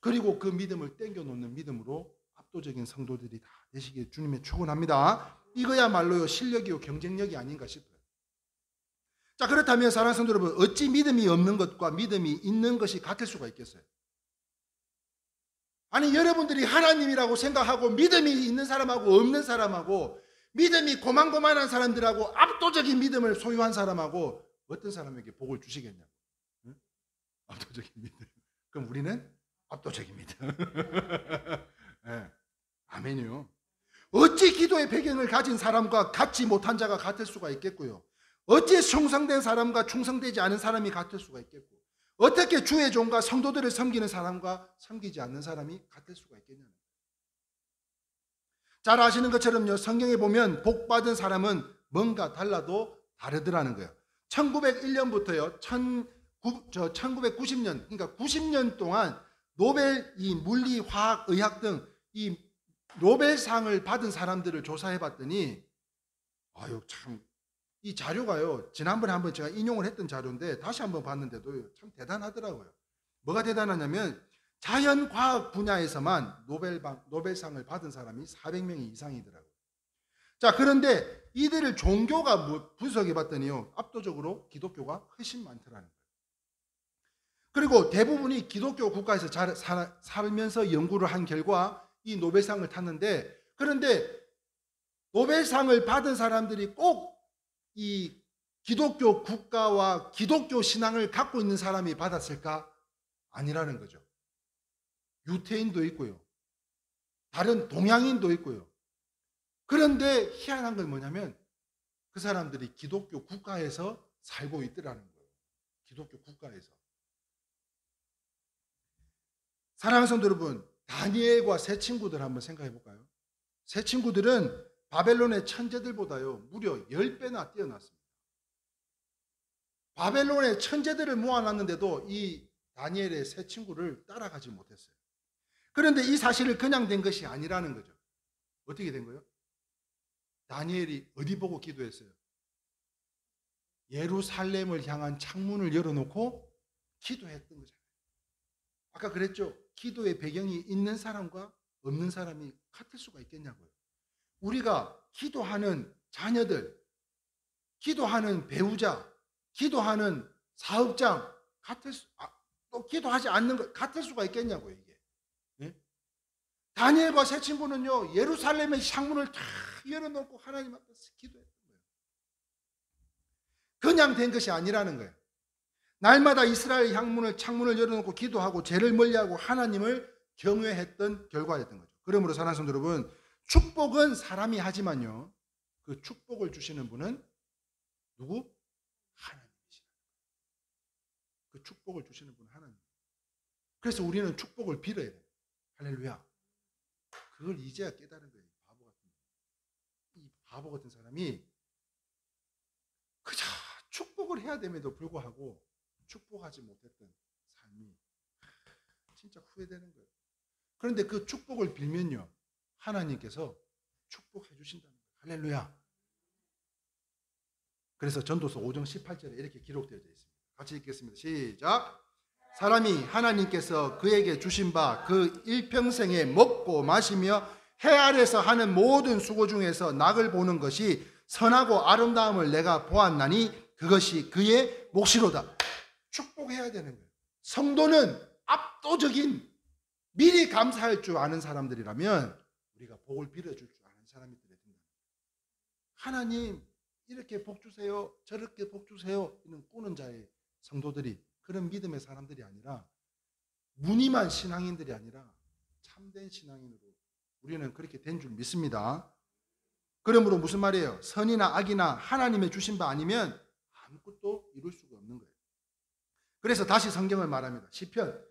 그리고 그 믿음을 땡겨놓는 믿음으로 압도적인 성도들이 다 되시길 주님의 축원합니다. 이거야말로요 실력이요 경쟁력이 아닌가 싶어요. 자, 그렇다면 사랑하는 성도 여러분, 어찌 믿음이 없는 것과 믿음이 있는 것이 같을 수가 있겠어요? 아니, 여러분들이 하나님이라고 생각하고 믿음이 있는 사람하고 없는 사람하고 믿음이 고만고만한 사람들하고 압도적인 믿음을 소유한 사람하고 어떤 사람에게 복을 주시겠냐고. 응? 압도적인 믿음. 그럼 우리는 압도적인 믿음. 네. 아멘이요. 어찌 기도의 배경을 가진 사람과 같지 못한 자가 같을 수가 있겠고요. 어찌 충성된 사람과 충성되지 않은 사람이 같을 수가 있겠고, 어떻게 주의 종과 성도들을 섬기는 사람과 섬기지 않는 사람이 같을 수가 있겠냐는 거예요. 잘 아시는 것처럼요, 성경에 보면 복 받은 사람은 뭔가 달라도 다르더라는 거예요. 1901년부터요 1990년, 그러니까 90년 동안 노벨 이 물리, 화학, 의학 등 이 노벨상을 받은 사람들을 조사해 봤더니 아유 참 이 자료가요 지난번에 한번 제가 인용을 했던 자료인데 다시 한번 봤는데도 참 대단하더라고요. 뭐가 대단하냐면 자연과학 분야에서만 노벨상을 받은 사람이 400명이 이상이더라고요. 자, 그런데 이들을 종교가 분석해 봤더니요 압도적으로 기독교가 훨씬 많더라는 거예요. 그리고 대부분이 기독교 국가에서 살면서 연구를 한 결과 이 노벨상을 탔는데, 그런데 노벨상을 받은 사람들이 꼭 이 기독교 국가와 기독교 신앙을 갖고 있는 사람이 받았을까? 아니라는 거죠. 유태인도 있고요. 다른 동양인도 있고요. 그런데 희한한 건 뭐냐면 그 사람들이 기독교 국가에서 살고 있더라는 거예요. 기독교 국가에서. 사랑하는 성도 여러분, 다니엘과 세 친구들 한번 생각해 볼까요? 세 친구들은 바벨론의 천재들보다요 무려 10배나 뛰어났습니다. 바벨론의 천재들을 모아놨는데도 이 다니엘의 세 친구를 따라가지 못했어요. 그런데 이 사실을 그냥 된 것이 아니라는 거죠. 어떻게 된 거예요? 다니엘이 어디 보고 기도했어요? 예루살렘을 향한 창문을 열어놓고 기도했던 거잖아요. 아까 그랬죠? 기도의 배경이 있는 사람과 없는 사람이 같을 수가 있겠냐고요. 우리가 기도하는 자녀들, 기도하는 배우자, 기도하는 사업장, 또 기도하지 않는 것 같을 수가 있겠냐고요, 이게. 네? 다니엘과 세 친구는요, 예루살렘의 창문을 다 열어놓고 하나님 앞에서 기도했던 거예요. 그냥 된 것이 아니라는 거예요. 날마다 이스라엘 창문을 열어놓고 기도하고 죄를 멀리하고 하나님을 경외했던 결과였던 거죠. 그러므로 사랑하는 성도 여러분, 축복은 사람이 하지만요, 그 축복을 주시는 분은 누구? 하나님이시라는 거예요. 그 축복을 주시는 분은 하나님. 그래서 우리는 축복을 빌어야 돼요. 할렐루야. 그걸 이제야 깨달은 거예요. 이 바보 같은 사람이 그저 축복을 해야 됨에도 불구하고 축복하지 못했던 삶이 진짜 후회되는 거예요. 그런데 그 축복을 빌면요, 하나님께서 축복해 주신다는 거예요. 할렐루야. 그래서 전도서 5장 18절에 이렇게 기록되어 있습니다. 같이 읽겠습니다. 시작. 사람이 하나님께서 그에게 주신 바 그 일평생에 먹고 마시며 해 아래서 하는 모든 수고 중에서 낙을 보는 것이 선하고 아름다움을 내가 보았나니 그것이 그의 몫이로다. 축복해야 되는 거예요. 성도는 압도적인 미리 감사할 줄 아는 사람들이라면 우리가 복을 빌어줄 줄 아는 사람이 되어야 된다. 하나님 이렇게 복 주세요, 저렇게 복 주세요 이런 꾸는 자의 성도들이, 그런 믿음의 사람들이 아니라 무늬만 신앙인들이 아니라 참된 신앙인으로 우리는 그렇게 된 줄 믿습니다. 그러므로 무슨 말이에요? 선이나 악이나 하나님의 주신 바 아니면 아무것도 이룰 수가 없는 거예요. 그래서 다시 성경을 말합니다. 시편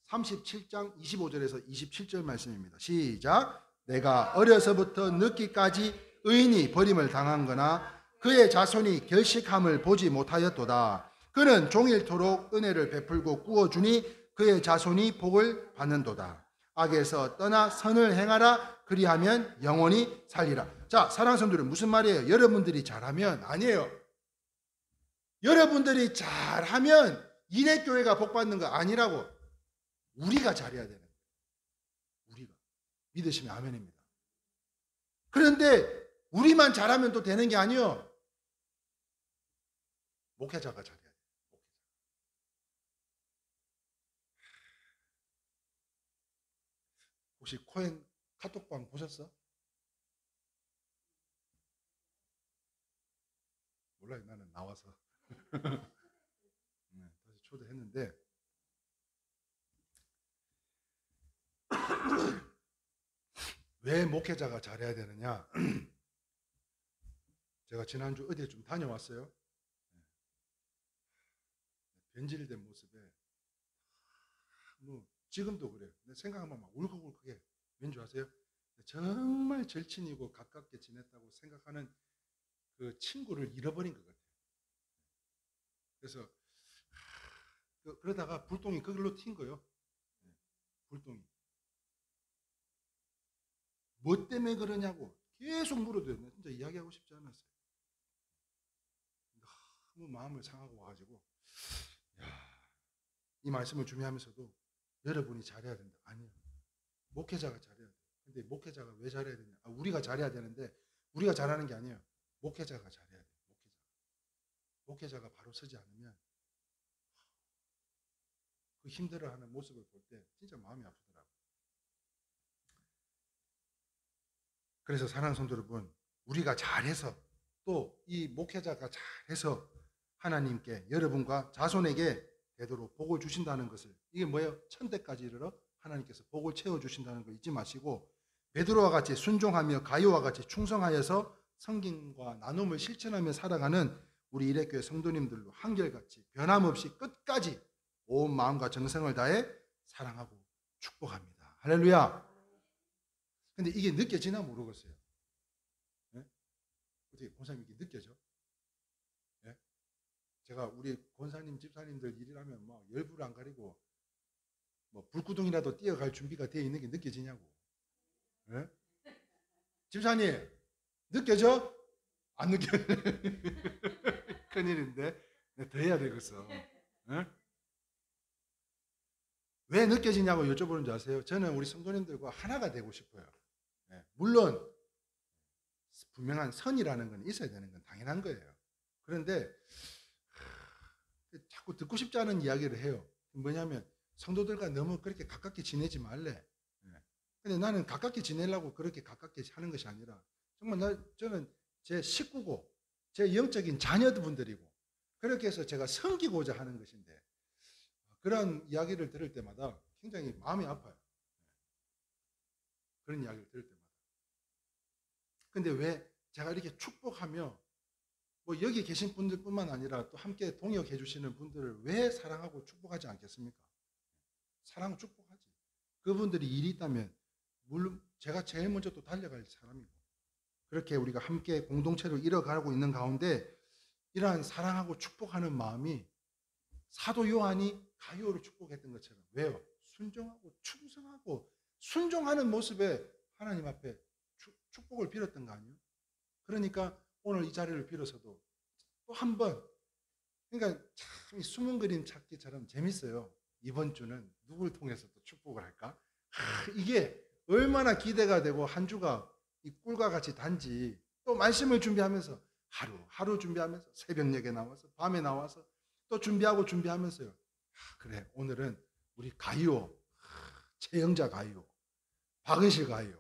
37장 25절에서 27절 말씀입니다. 시작. 내가 어려서부터 늙기까지 의인이 버림을 당한 거나 그의 자손이 결식함을 보지 못하였도다. 그는 종일토록 은혜를 베풀고 구워주니 그의 자손이 복을 받는도다. 악에서 떠나 선을 행하라. 그리하면 영원히 살리라. 자, 사랑하는 성도들, 무슨 말이에요? 여러분들이 잘하면 아니에요. 여러분들이 잘하면 이래교회가 복받는 거 아니라고. 우리가 잘해야 되는 거예요. 우리가. 믿으시면 아멘입니다. 그런데 우리만 잘하면 또 되는 게 아니에요. 목회자가 잘해야 돼요. 혹시 코엔 카톡방 보셨어? 몰라요. 나는 나와서 다시 초대했는데 왜 목회자가 잘해야 되느냐? 제가 지난주 어디에 좀 다녀왔어요. 변질된 모습에 지금도 그래요. 생각하면 막 울컥울컥해. 왠지 아세요? 정말 절친이고 가깝게 지냈다고 생각하는 그 친구를 잃어버린 것 같아요. 그래서 그러다가 불똥이 그걸로 튄 거예요. 불똥이. 뭐 때문에 그러냐고 계속 물어도 진짜 이야기하고 싶지 않았어요. 너무 마음을 상하고 와가지고 이 말씀을 준비하면서도 여러분이 잘해야 된다. 아니에요. 목회자가 잘해야 돼요. 근데 목회자가 왜 잘해야 되냐? 우리가 잘해야 되는데 우리가 잘하는 게 아니에요. 목회자가 잘해야 돼요. 목회자가 바로 서지 않으면 그 힘들어하는 모습을 볼 때 진짜 마음이 아프더라고요. 그래서 사랑하는 성도 여러분, 우리가 잘해서 또 이 목회자가 잘해서 하나님께 여러분과 자손에게 되도록 복을 주신다는 것을, 이게 뭐예요? 천대까지 이르러 하나님께서 복을 채워주신다는 거 잊지 마시고, 베드로와 같이 순종하며 가이오와 같이 충성하여서 성김과 나눔을 실천하며 살아가는 우리 이레교회 성도님들로 한결같이 변함없이 끝까지 온 마음과 정성을 다해 사랑하고 축복합니다. 할렐루야. 근데 이게 느껴지나 모르겠어요. 네? 어떻게 권사님 이게 느껴져? 네? 제가 우리 권사님 집사님들 일이라면 막 열불 안 가리고 뭐 불구덩이라도 뛰어갈 준비가 되어 있는 게 느껴지냐고. 네? 집사님 느껴져? 안 느껴져? 큰일인데. 네, 더 해야 되겠어. 네? 왜 느껴지냐고 여쭤보는 줄 아세요? 저는 우리 성도님들과 하나가 되고 싶어요. 네, 물론 분명한 선이라는 건 있어야 되는 건 당연한 거예요. 그런데 자꾸 듣고 싶지 않은 이야기를 해요. 뭐냐면 성도들과 너무 그렇게 가깝게 지내지 말래. 네. 근데 나는 가깝게 지내려고 그렇게 가깝게 하는 것이 아니라 정말 저는 제 식구고 제 영적인 자녀분들이고 그렇게 해서 제가 섬기고자 하는 것인데 그런 이야기를 들을 때마다 굉장히 마음이 아파요. 그런 이야기를 들을 때마다. 근데 왜 제가 이렇게 축복하며 뭐 여기 계신 분들뿐만 아니라 또 함께 동역해 주시는 분들을 왜 사랑하고 축복하지 않겠습니까? 사랑하고 축복하지. 그분들이 일이 있다면 물론 제가 제일 먼저 또 달려갈 사람이고 그렇게 우리가 함께 공동체를 이뤄가고 있는 가운데 이러한 사랑하고 축복하는 마음이 사도 요한이 가이오를 축복했던 것처럼 왜요? 순종하고 충성하고 순종하는 모습에 하나님 앞에 축복을 빌었던 거 아니에요? 그러니까 오늘 이 자리를 빌어서도 또 한 번, 그러니까 참 숨은 그림 찾기처럼 재밌어요. 이번 주는 누굴 통해서 또 축복을 할까? 이게 얼마나 기대가 되고 한 주가 이 꿀과 같이 단지 또 말씀을 준비하면서 하루 준비하면서 새벽녘에 나와서 밤에 나와서 또 준비하면서요. 그래 오늘은 우리 가이오, 최영자 가이오, 박은실 가이오,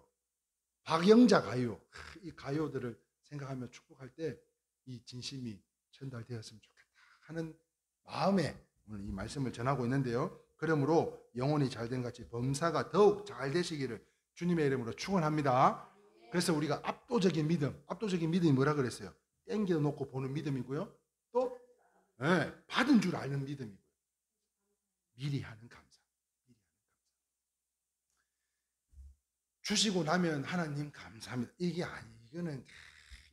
박영자 가이오, 이 가이오들을 생각하며 축복할 때 이 진심이 전달되었으면 좋겠다 하는 마음에 오늘 이 말씀을 전하고 있는데요. 그러므로 영혼이 잘된 같이 범사가 더욱 잘 되시기를 주님의 이름으로 축원합니다. 그래서 우리가 압도적인 믿음이 뭐라 그랬어요? 땡겨 놓고 보는 믿음이고요. 또 받은 줄 아는 믿음이고요. 미리 하는 감사. 주시고 나면 하나님 감사합니다. 이게 이거는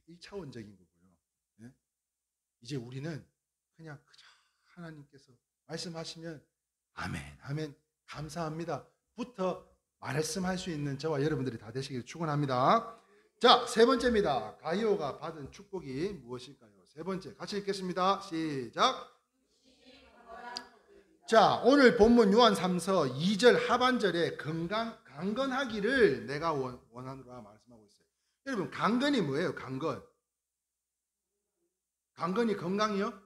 1차원적인 거고요. 네? 이제 우리는 그냥 그저 하나님께서 말씀하시면 아멘, 아멘, 감사합니다 부터 말씀할 수 있는 저와 여러분들이 다 되시기를 축원합니다. 자, 세 번째입니다. 가이오가 받은 축복이 무엇일까요? 세 번째 같이 읽겠습니다. 시작. 자, 오늘 본문 요한 3서 2절 하반절에 강건하기를 내가 원하노라 말씀하고 있어요. 여러분, 강건이 뭐예요? 강건이 건강이요?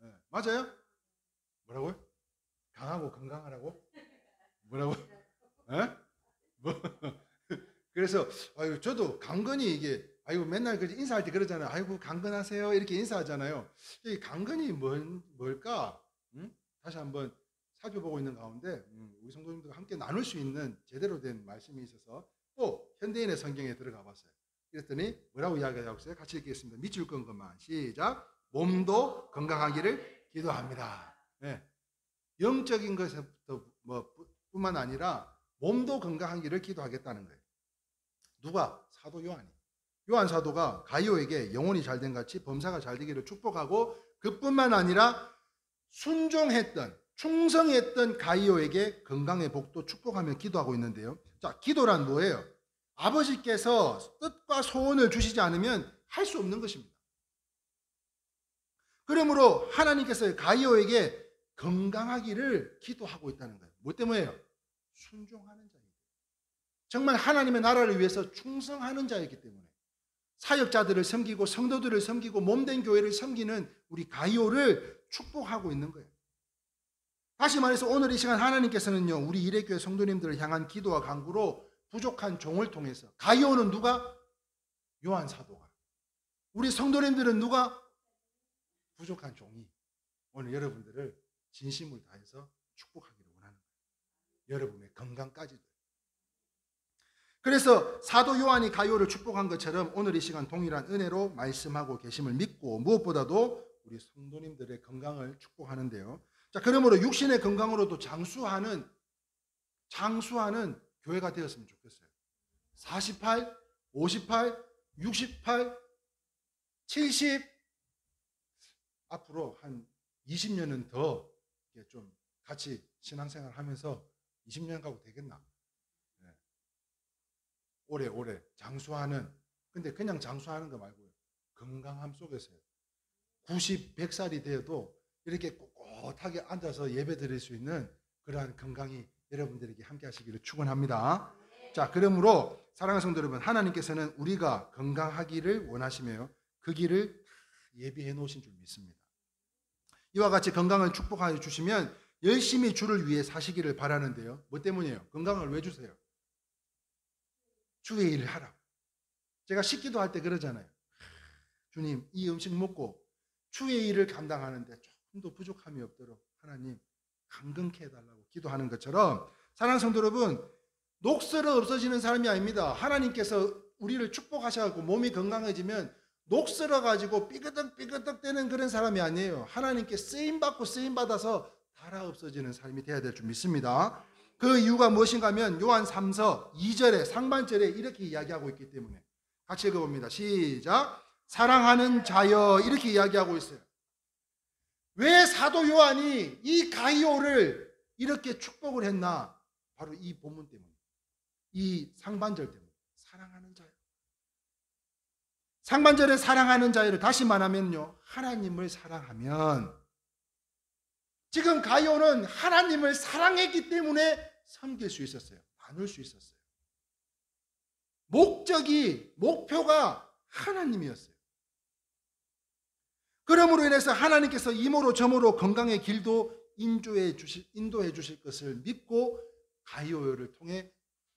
네, 맞아요? 뭐라고요? 강하고 건강하라고? 뭐라고? 네? 뭐? 그래서 저도 강건이 이게 맨날 인사할 때 그러잖아요. 아이고 강건하세요 이렇게 인사하잖아요. 이 강건이 뭘까? 다시 한번 살펴보고 있는 가운데 우리 성도님들과 함께 나눌 수 있는 제대로 된 말씀이 있어서 또 현대인의 성경에 들어가 봤어요. 그랬더니 뭐라고 이야기하고 있어요? 같이 읽겠습니다. 밑줄 건 것만 시작. 몸도 건강하기를 기도합니다. 네. 영적인 것부터 뿐만 아니라 몸도 건강하기를 기도하겠다는 거예요. 누가? 사도 요한이. 요한 사도가 가이오에게 영혼이 잘된 같이 범사가 잘 되기를 축복하고 그뿐만 아니라 순종했던 충성했던 가이오에게 건강의 복도 축복하며 기도하고 있는데요. 자, 기도란 뭐예요? 아버지께서 뜻과 소원을 주시지 않으면 할 수 없는 것입니다. 그러므로 하나님께서 가이오에게 건강하기를 기도하고 있다는 거예요. 뭐 때문에요? 순종하는 자이기 때문에. 정말 하나님의 나라를 위해서 충성하는 자이기 때문에 사역자들을 섬기고 성도들을 섬기고 몸된 교회를 섬기는 우리 가이오를 축복하고 있는 거예요. 다시 말해서 오늘 이 시간 하나님께서는요, 우리 일회교회 성도님들을 향한 기도와 간구로 부족한 종을 통해서 가이오는 누가? 요한 사도가. 우리 성도님들은 누가? 부족한 종이 오늘 여러분들을 진심을 다해서 축복하기를 원하는 거예요. 여러분의 건강까지도. 그래서 사도 요한이 가이오를 축복한 것처럼 오늘 이 시간 동일한 은혜로 말씀하고 계심을 믿고 무엇보다도 우리 성도님들의 건강을 축복하는데요. 자, 그러므로 육신의 건강으로도 장수하는 교회가 되었으면 좋겠어요. 48, 58, 68, 70 앞으로 한 20년은 더 좀 같이 신앙생활 하면서 20년 가고 되겠나? 네. 오래 장수하는, 근데 그냥 장수하는 거 말고요. 건강함 속에서요. 90, 100살이 되어도 이렇게 꼿꼿하게 앉아서 예배 드릴 수 있는 그러한 건강이 여러분들에게 함께 하시기를 축원합니다. 자, 그러므로 사랑하는 성도 여러분, 하나님께서는 우리가 건강하기를 원하시며 그 길을 예비해 놓으신 줄 믿습니다. 이와 같이 건강을 축복하여 주시면 열심히 주를 위해 사시기를 바라는데요. 뭐 때문이에요? 건강을 왜 주세요? 주의 일을 하라. 제가 식기도 할 때 그러잖아요. 주님, 이 음식 먹고 주의 일을 감당하는데 조금도 부족함이 없도록 하나님 강건케 해달라고 기도하는 것처럼, 사랑하는 성도 여러분, 녹슬어 없어지는 사람이 아닙니다. 하나님께서 우리를 축복하셔서 몸이 건강해지면 녹슬어가지고 삐그덕삐그덕 되는 그런 사람이 아니에요. 하나님께 쓰임받고 쓰임받아서 달아 없어지는 삶이 되어야 될 줄 믿습니다. 그 이유가 무엇인가 하면 요한 3서 2절에 상반절에 이렇게 이야기하고 있기 때문에 같이 읽어봅니다. 시작. 사랑하는 자여, 이렇게 이야기하고 있어요. 왜 사도 요한이 이 가이오를 이렇게 축복을 했나? 바로 이 본문 때문에, 이 상반절 때문에. 사랑하는 자여. 상반절에 사랑하는 자여를 다시 말하면요, 하나님을 사랑하면, 지금 가이오는 하나님을 사랑했기 때문에 섬길 수 있었어요. 나눌 수 있었어요. 목표가 하나님이었어요. 그러므로 인해서 하나님께서 이모로 저모로 건강의 길도 인도해 주실 것을 믿고 가이오를 통해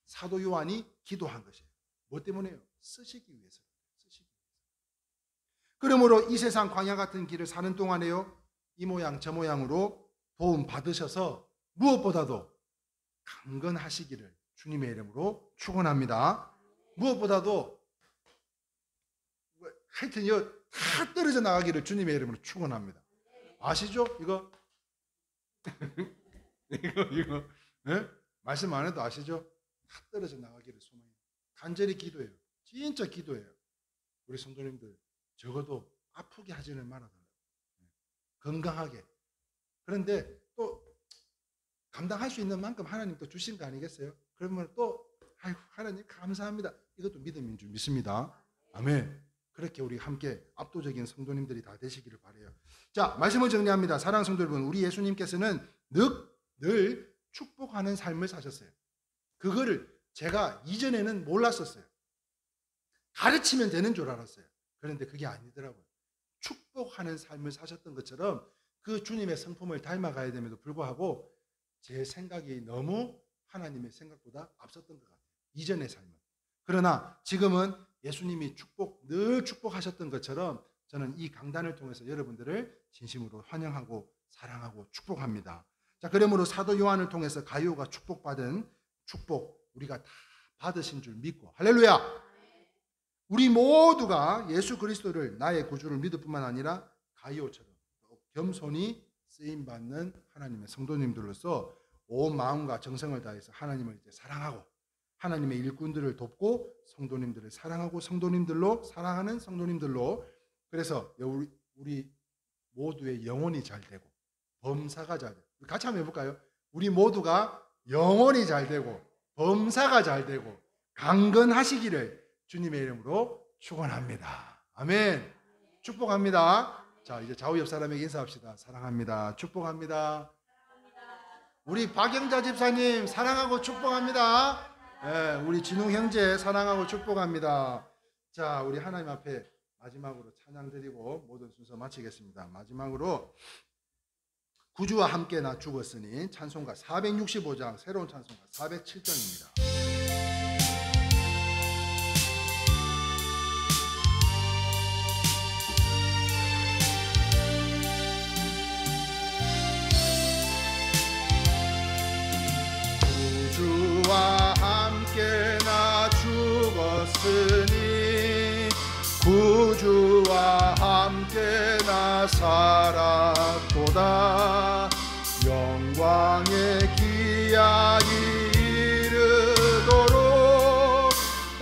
사도 요한이 기도한 것이에요. 뭐 때문에요? 쓰시기 위해서. 그러므로 이 세상 광야 같은 길을 사는 동안에요, 이 모양 저 모양으로 도움 받으셔서 무엇보다도 강건하시기를 주님의 이름으로 축원합니다. 무엇보다도 하여튼 다 떨어져 나가기를 주님의 이름으로 축원합니다. 아시죠? 이거 이거 예? 말씀 안 해도 아시죠? 다 떨어져 나가기를 소망해요. 간절히 기도해요. 진짜 기도해요. 우리 성도님들 적어도 아프게 하지는 말아달라고. 건강하게. 그런데 또 감당할 수 있는 만큼 하나님 또 주신 거 아니겠어요? 그러면 또 아이고 하나님 감사합니다. 이것도 믿음인 줄 믿습니다. 아멘. 그렇게 우리 함께 압도적인 성도님들이 다 되시기를 바라요. 자, 말씀을 정리합니다. 사랑하는 성도 여러분, 우리 예수님께서는 늘 축복하는 삶을 사셨어요. 그거를 제가 이전에는 몰랐었어요. 가르치면 되는 줄 알았어요. 그런데 그게 아니더라고요. 축복하는 삶을 사셨던 것처럼 그 주님의 성품을 닮아가야 됨에도 불구하고 제 생각이 너무 하나님의 생각보다 앞섰던 것 같아요. 이전의 삶은. 그러나 지금은 예수님이 늘 축복하셨던 것처럼 저는 이 강단을 통해서 여러분들을 진심으로 환영하고 사랑하고 축복합니다. 자, 그러므로 사도 요한을 통해서 가이오가 축복받은 축복 우리가 다 받으신 줄 믿고, 할렐루야! 우리 모두가 예수 그리스도를 나의 구주를 믿을 뿐만 아니라 가이오처럼 겸손히 쓰임받는 하나님의 성도님들로서 온 마음과 정성을 다해서 하나님을 이제 사랑하고 하나님의 일꾼들을 돕고 성도님들을 사랑하고 성도님들로 사랑하는 성도님들로, 그래서 우리 모두의 영혼이 잘 되고 범사가 잘 되고, 같이 한번 해볼까요? 우리 모두가 영혼이 잘 되고 범사가 잘 되고 강건하시기를 주님의 이름으로 축원합니다. 아멘. 축복합니다. 자, 이제 좌우 옆 사람에게 인사합시다. 사랑합니다. 축복합니다. 우리 박영자 집사님 사랑하고 축복합니다. 네, 우리 진웅 형제 사랑하고 축복합니다. 자, 우리 하나님 앞에 마지막으로 찬양 드리고 모든 순서 마치겠습니다. 마지막으로 구주와 함께 나 죽었으니 찬송가 465장 새로운 찬송가 407전입니다. 구주와 함께 나 죽었으니 구주와 함께 나 살았도다. 영광의 기약이 이르도록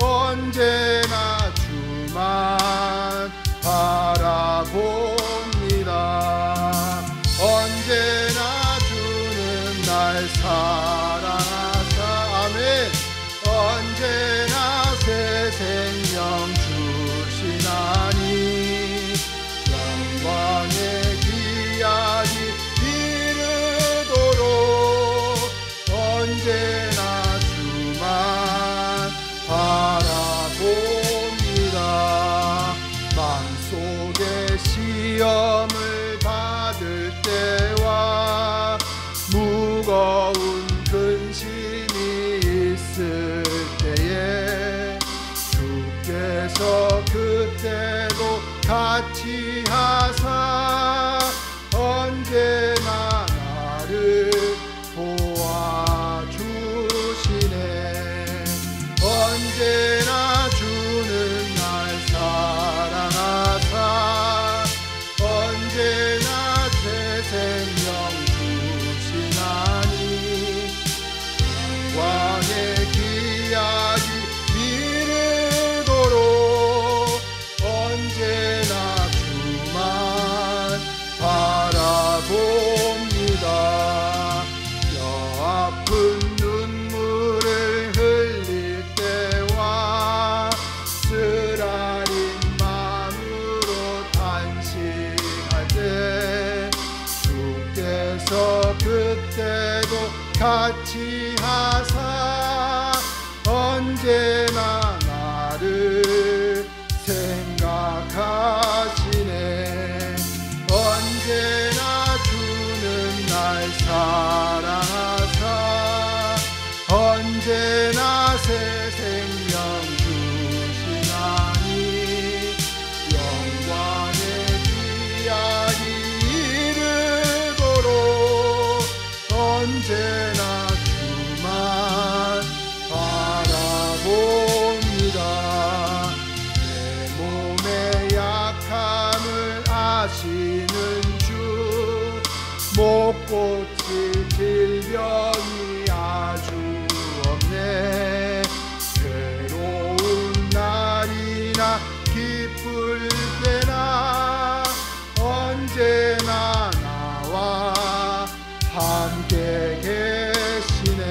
언제나 주만 바라봅니다. 언제나 주는 날 사랑하사 아멘. 언제나 새 생명 주시나니 영광의 기약이 이르도록 언제나 주만 바라봅니다. 마음속에 시험을 받을 때와 무거운 근심이 있을 때에 주께서 그때도 같이 하사 언제나 나를 도와주시네. 언제나 주는 날 사랑하사 언제나 새 생명 주시나니 영광의 기약이 이르도록 언제나 주만 바라봅니다. 뼈아픈 눈물을 흘릴 때와 쓰라린 마음으로 탄식할 때 주께서 그때도 같이 하사 언제나 나를 생각하시네. 언제나 주는 날 사랑하사 언제나 새 생명 주시나니 영광의 기약이 이르도록 언제나 주만 솟구칠 질병이 아주 없네. 괴로운 날이나 기쁠 때나 언제나 나와 함께 계시네.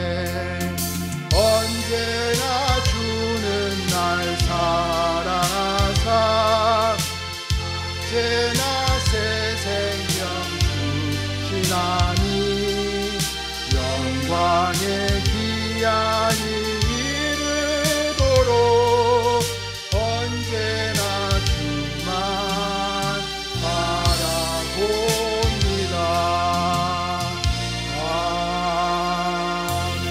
언제나 주는 날 사랑하사 언제나 새 생명 주시나니 영광의 기한이 이르도록 언제나 주만 바라봅니다. 아멘.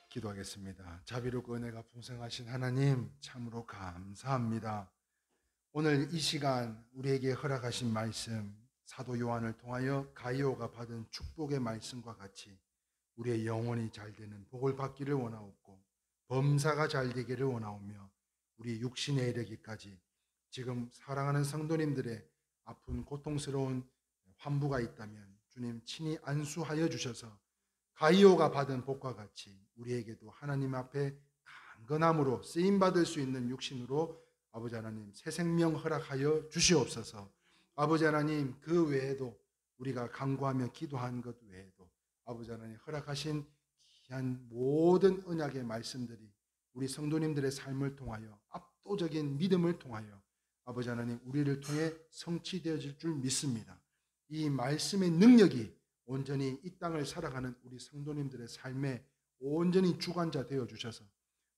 기도하겠습니다. 자비롭고 은혜가 풍성하신 하나님, 참으로 감사합니다. 오늘 이 시간 우리에게 허락하신 말씀, 사도 요한을 통하여 가이오가 받은 축복의 말씀과 같이 우리의 영혼이 잘 되는 복을 받기를 원하옵고 범사가 잘 되기를 원하오며 우리 육신에 이르기까지 지금 사랑하는 성도님들의 아픈 고통스러운 환부가 있다면 주님 친히 안수하여 주셔서 가이오가 받은 복과 같이 우리에게도 하나님 앞에 강건함으로 쓰임받을 수 있는 육신으로 아버지 하나님 새 생명 허락하여 주시옵소서. 아버지 하나님 그 외에도 우리가 간구하며 기도한 것 외에도 아버지 하나님 허락하신 귀한 모든 언약의 말씀들이 우리 성도님들의 삶을 통하여 압도적인 믿음을 통하여 아버지 하나님 우리를 통해 성취되어질 줄 믿습니다. 이 말씀의 능력이 온전히 이 땅을 살아가는 우리 성도님들의 삶에 온전히 주관자 되어 주셔서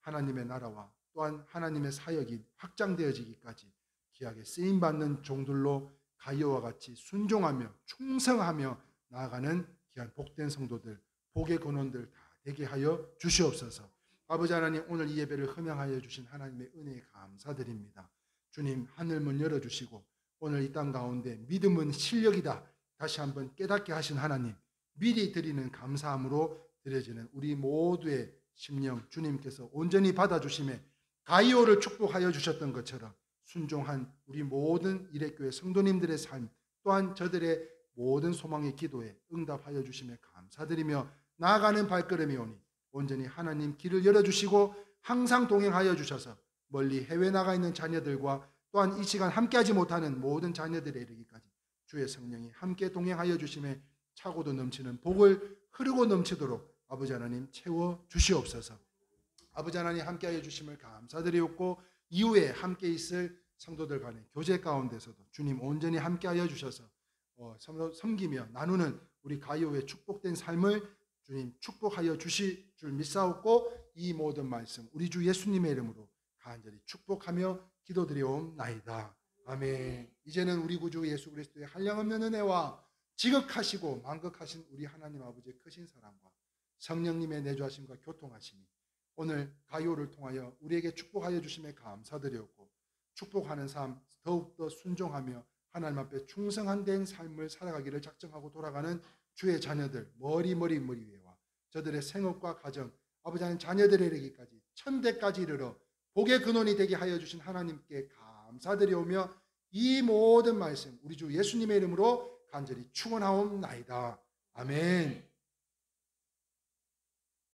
하나님의 나라와 또한 하나님의 사역이 확장되어지기까지 귀하게 쓰임받는 종들로 가이오와 같이 순종하며 충성하며 나아가는 귀한 복된 성도들, 복의 근원들 다 되게 하여 주시옵소서. 아버지 하나님 오늘 이 예배를 허명하여 주신 하나님의 은혜에 감사드립니다. 주님 하늘문 열어주시고 오늘 이 땅 가운데 믿음은 실력이다 다시 한번 깨닫게 하신 하나님, 미리 드리는 감사함으로 드려지는 우리 모두의 심령 주님께서 온전히 받아주심에 가이오를 축복하여 주셨던 것처럼 순종한 우리 모든 일회교회 성도님들의 삶 또한 저들의 모든 소망의 기도에 응답하여 주심에 감사드리며 나아가는 발걸음이 오니 온전히 하나님 길을 열어주시고 항상 동행하여 주셔서 멀리 해외 나가 있는 자녀들과 또한 이 시간 함께하지 못하는 모든 자녀들에 이르기까지 주의 성령이 함께 동행하여 주심에 차고도 넘치는 복을 흐르고 넘치도록 아버지 하나님 채워 주시옵소서. 아버지 하나님 함께하여 주심을 감사드리옵고 이후에 함께 있을 성도들 간의 교제 가운데서도 주님 온전히 함께하여 주셔서 섬기며 나누는 우리 가이오의 축복된 삶을 주님 축복하여 주실 줄 믿사옵고 이 모든 말씀 우리 주 예수님의 이름으로 간절히 축복하며 기도드리옵나이다. 아멘. 이제는 우리 구주 예수 그리스도의 한량없는 은혜와 지극하시고 만극하신 우리 하나님 아버지의 크신 사랑과 성령님의 내주하심과 교통하심이 오늘 가이오를 통하여 우리에게 축복하여 주심에 감사드리옵고 축복하는 삶 더욱더 순종하며 하나님 앞에 충성한 된 삶을 살아가기를 작정하고 돌아가는 주의 자녀들 머리 위에와 저들의 생업과 가정 아버지 하나님 자녀들에 이르기까지 천대까지 이르러 복의 근원이 되게 하여 주신 하나님께 감사드리오며 이 모든 말씀 우리 주 예수님의 이름으로 간절히 축원하옵나이다. 아멘.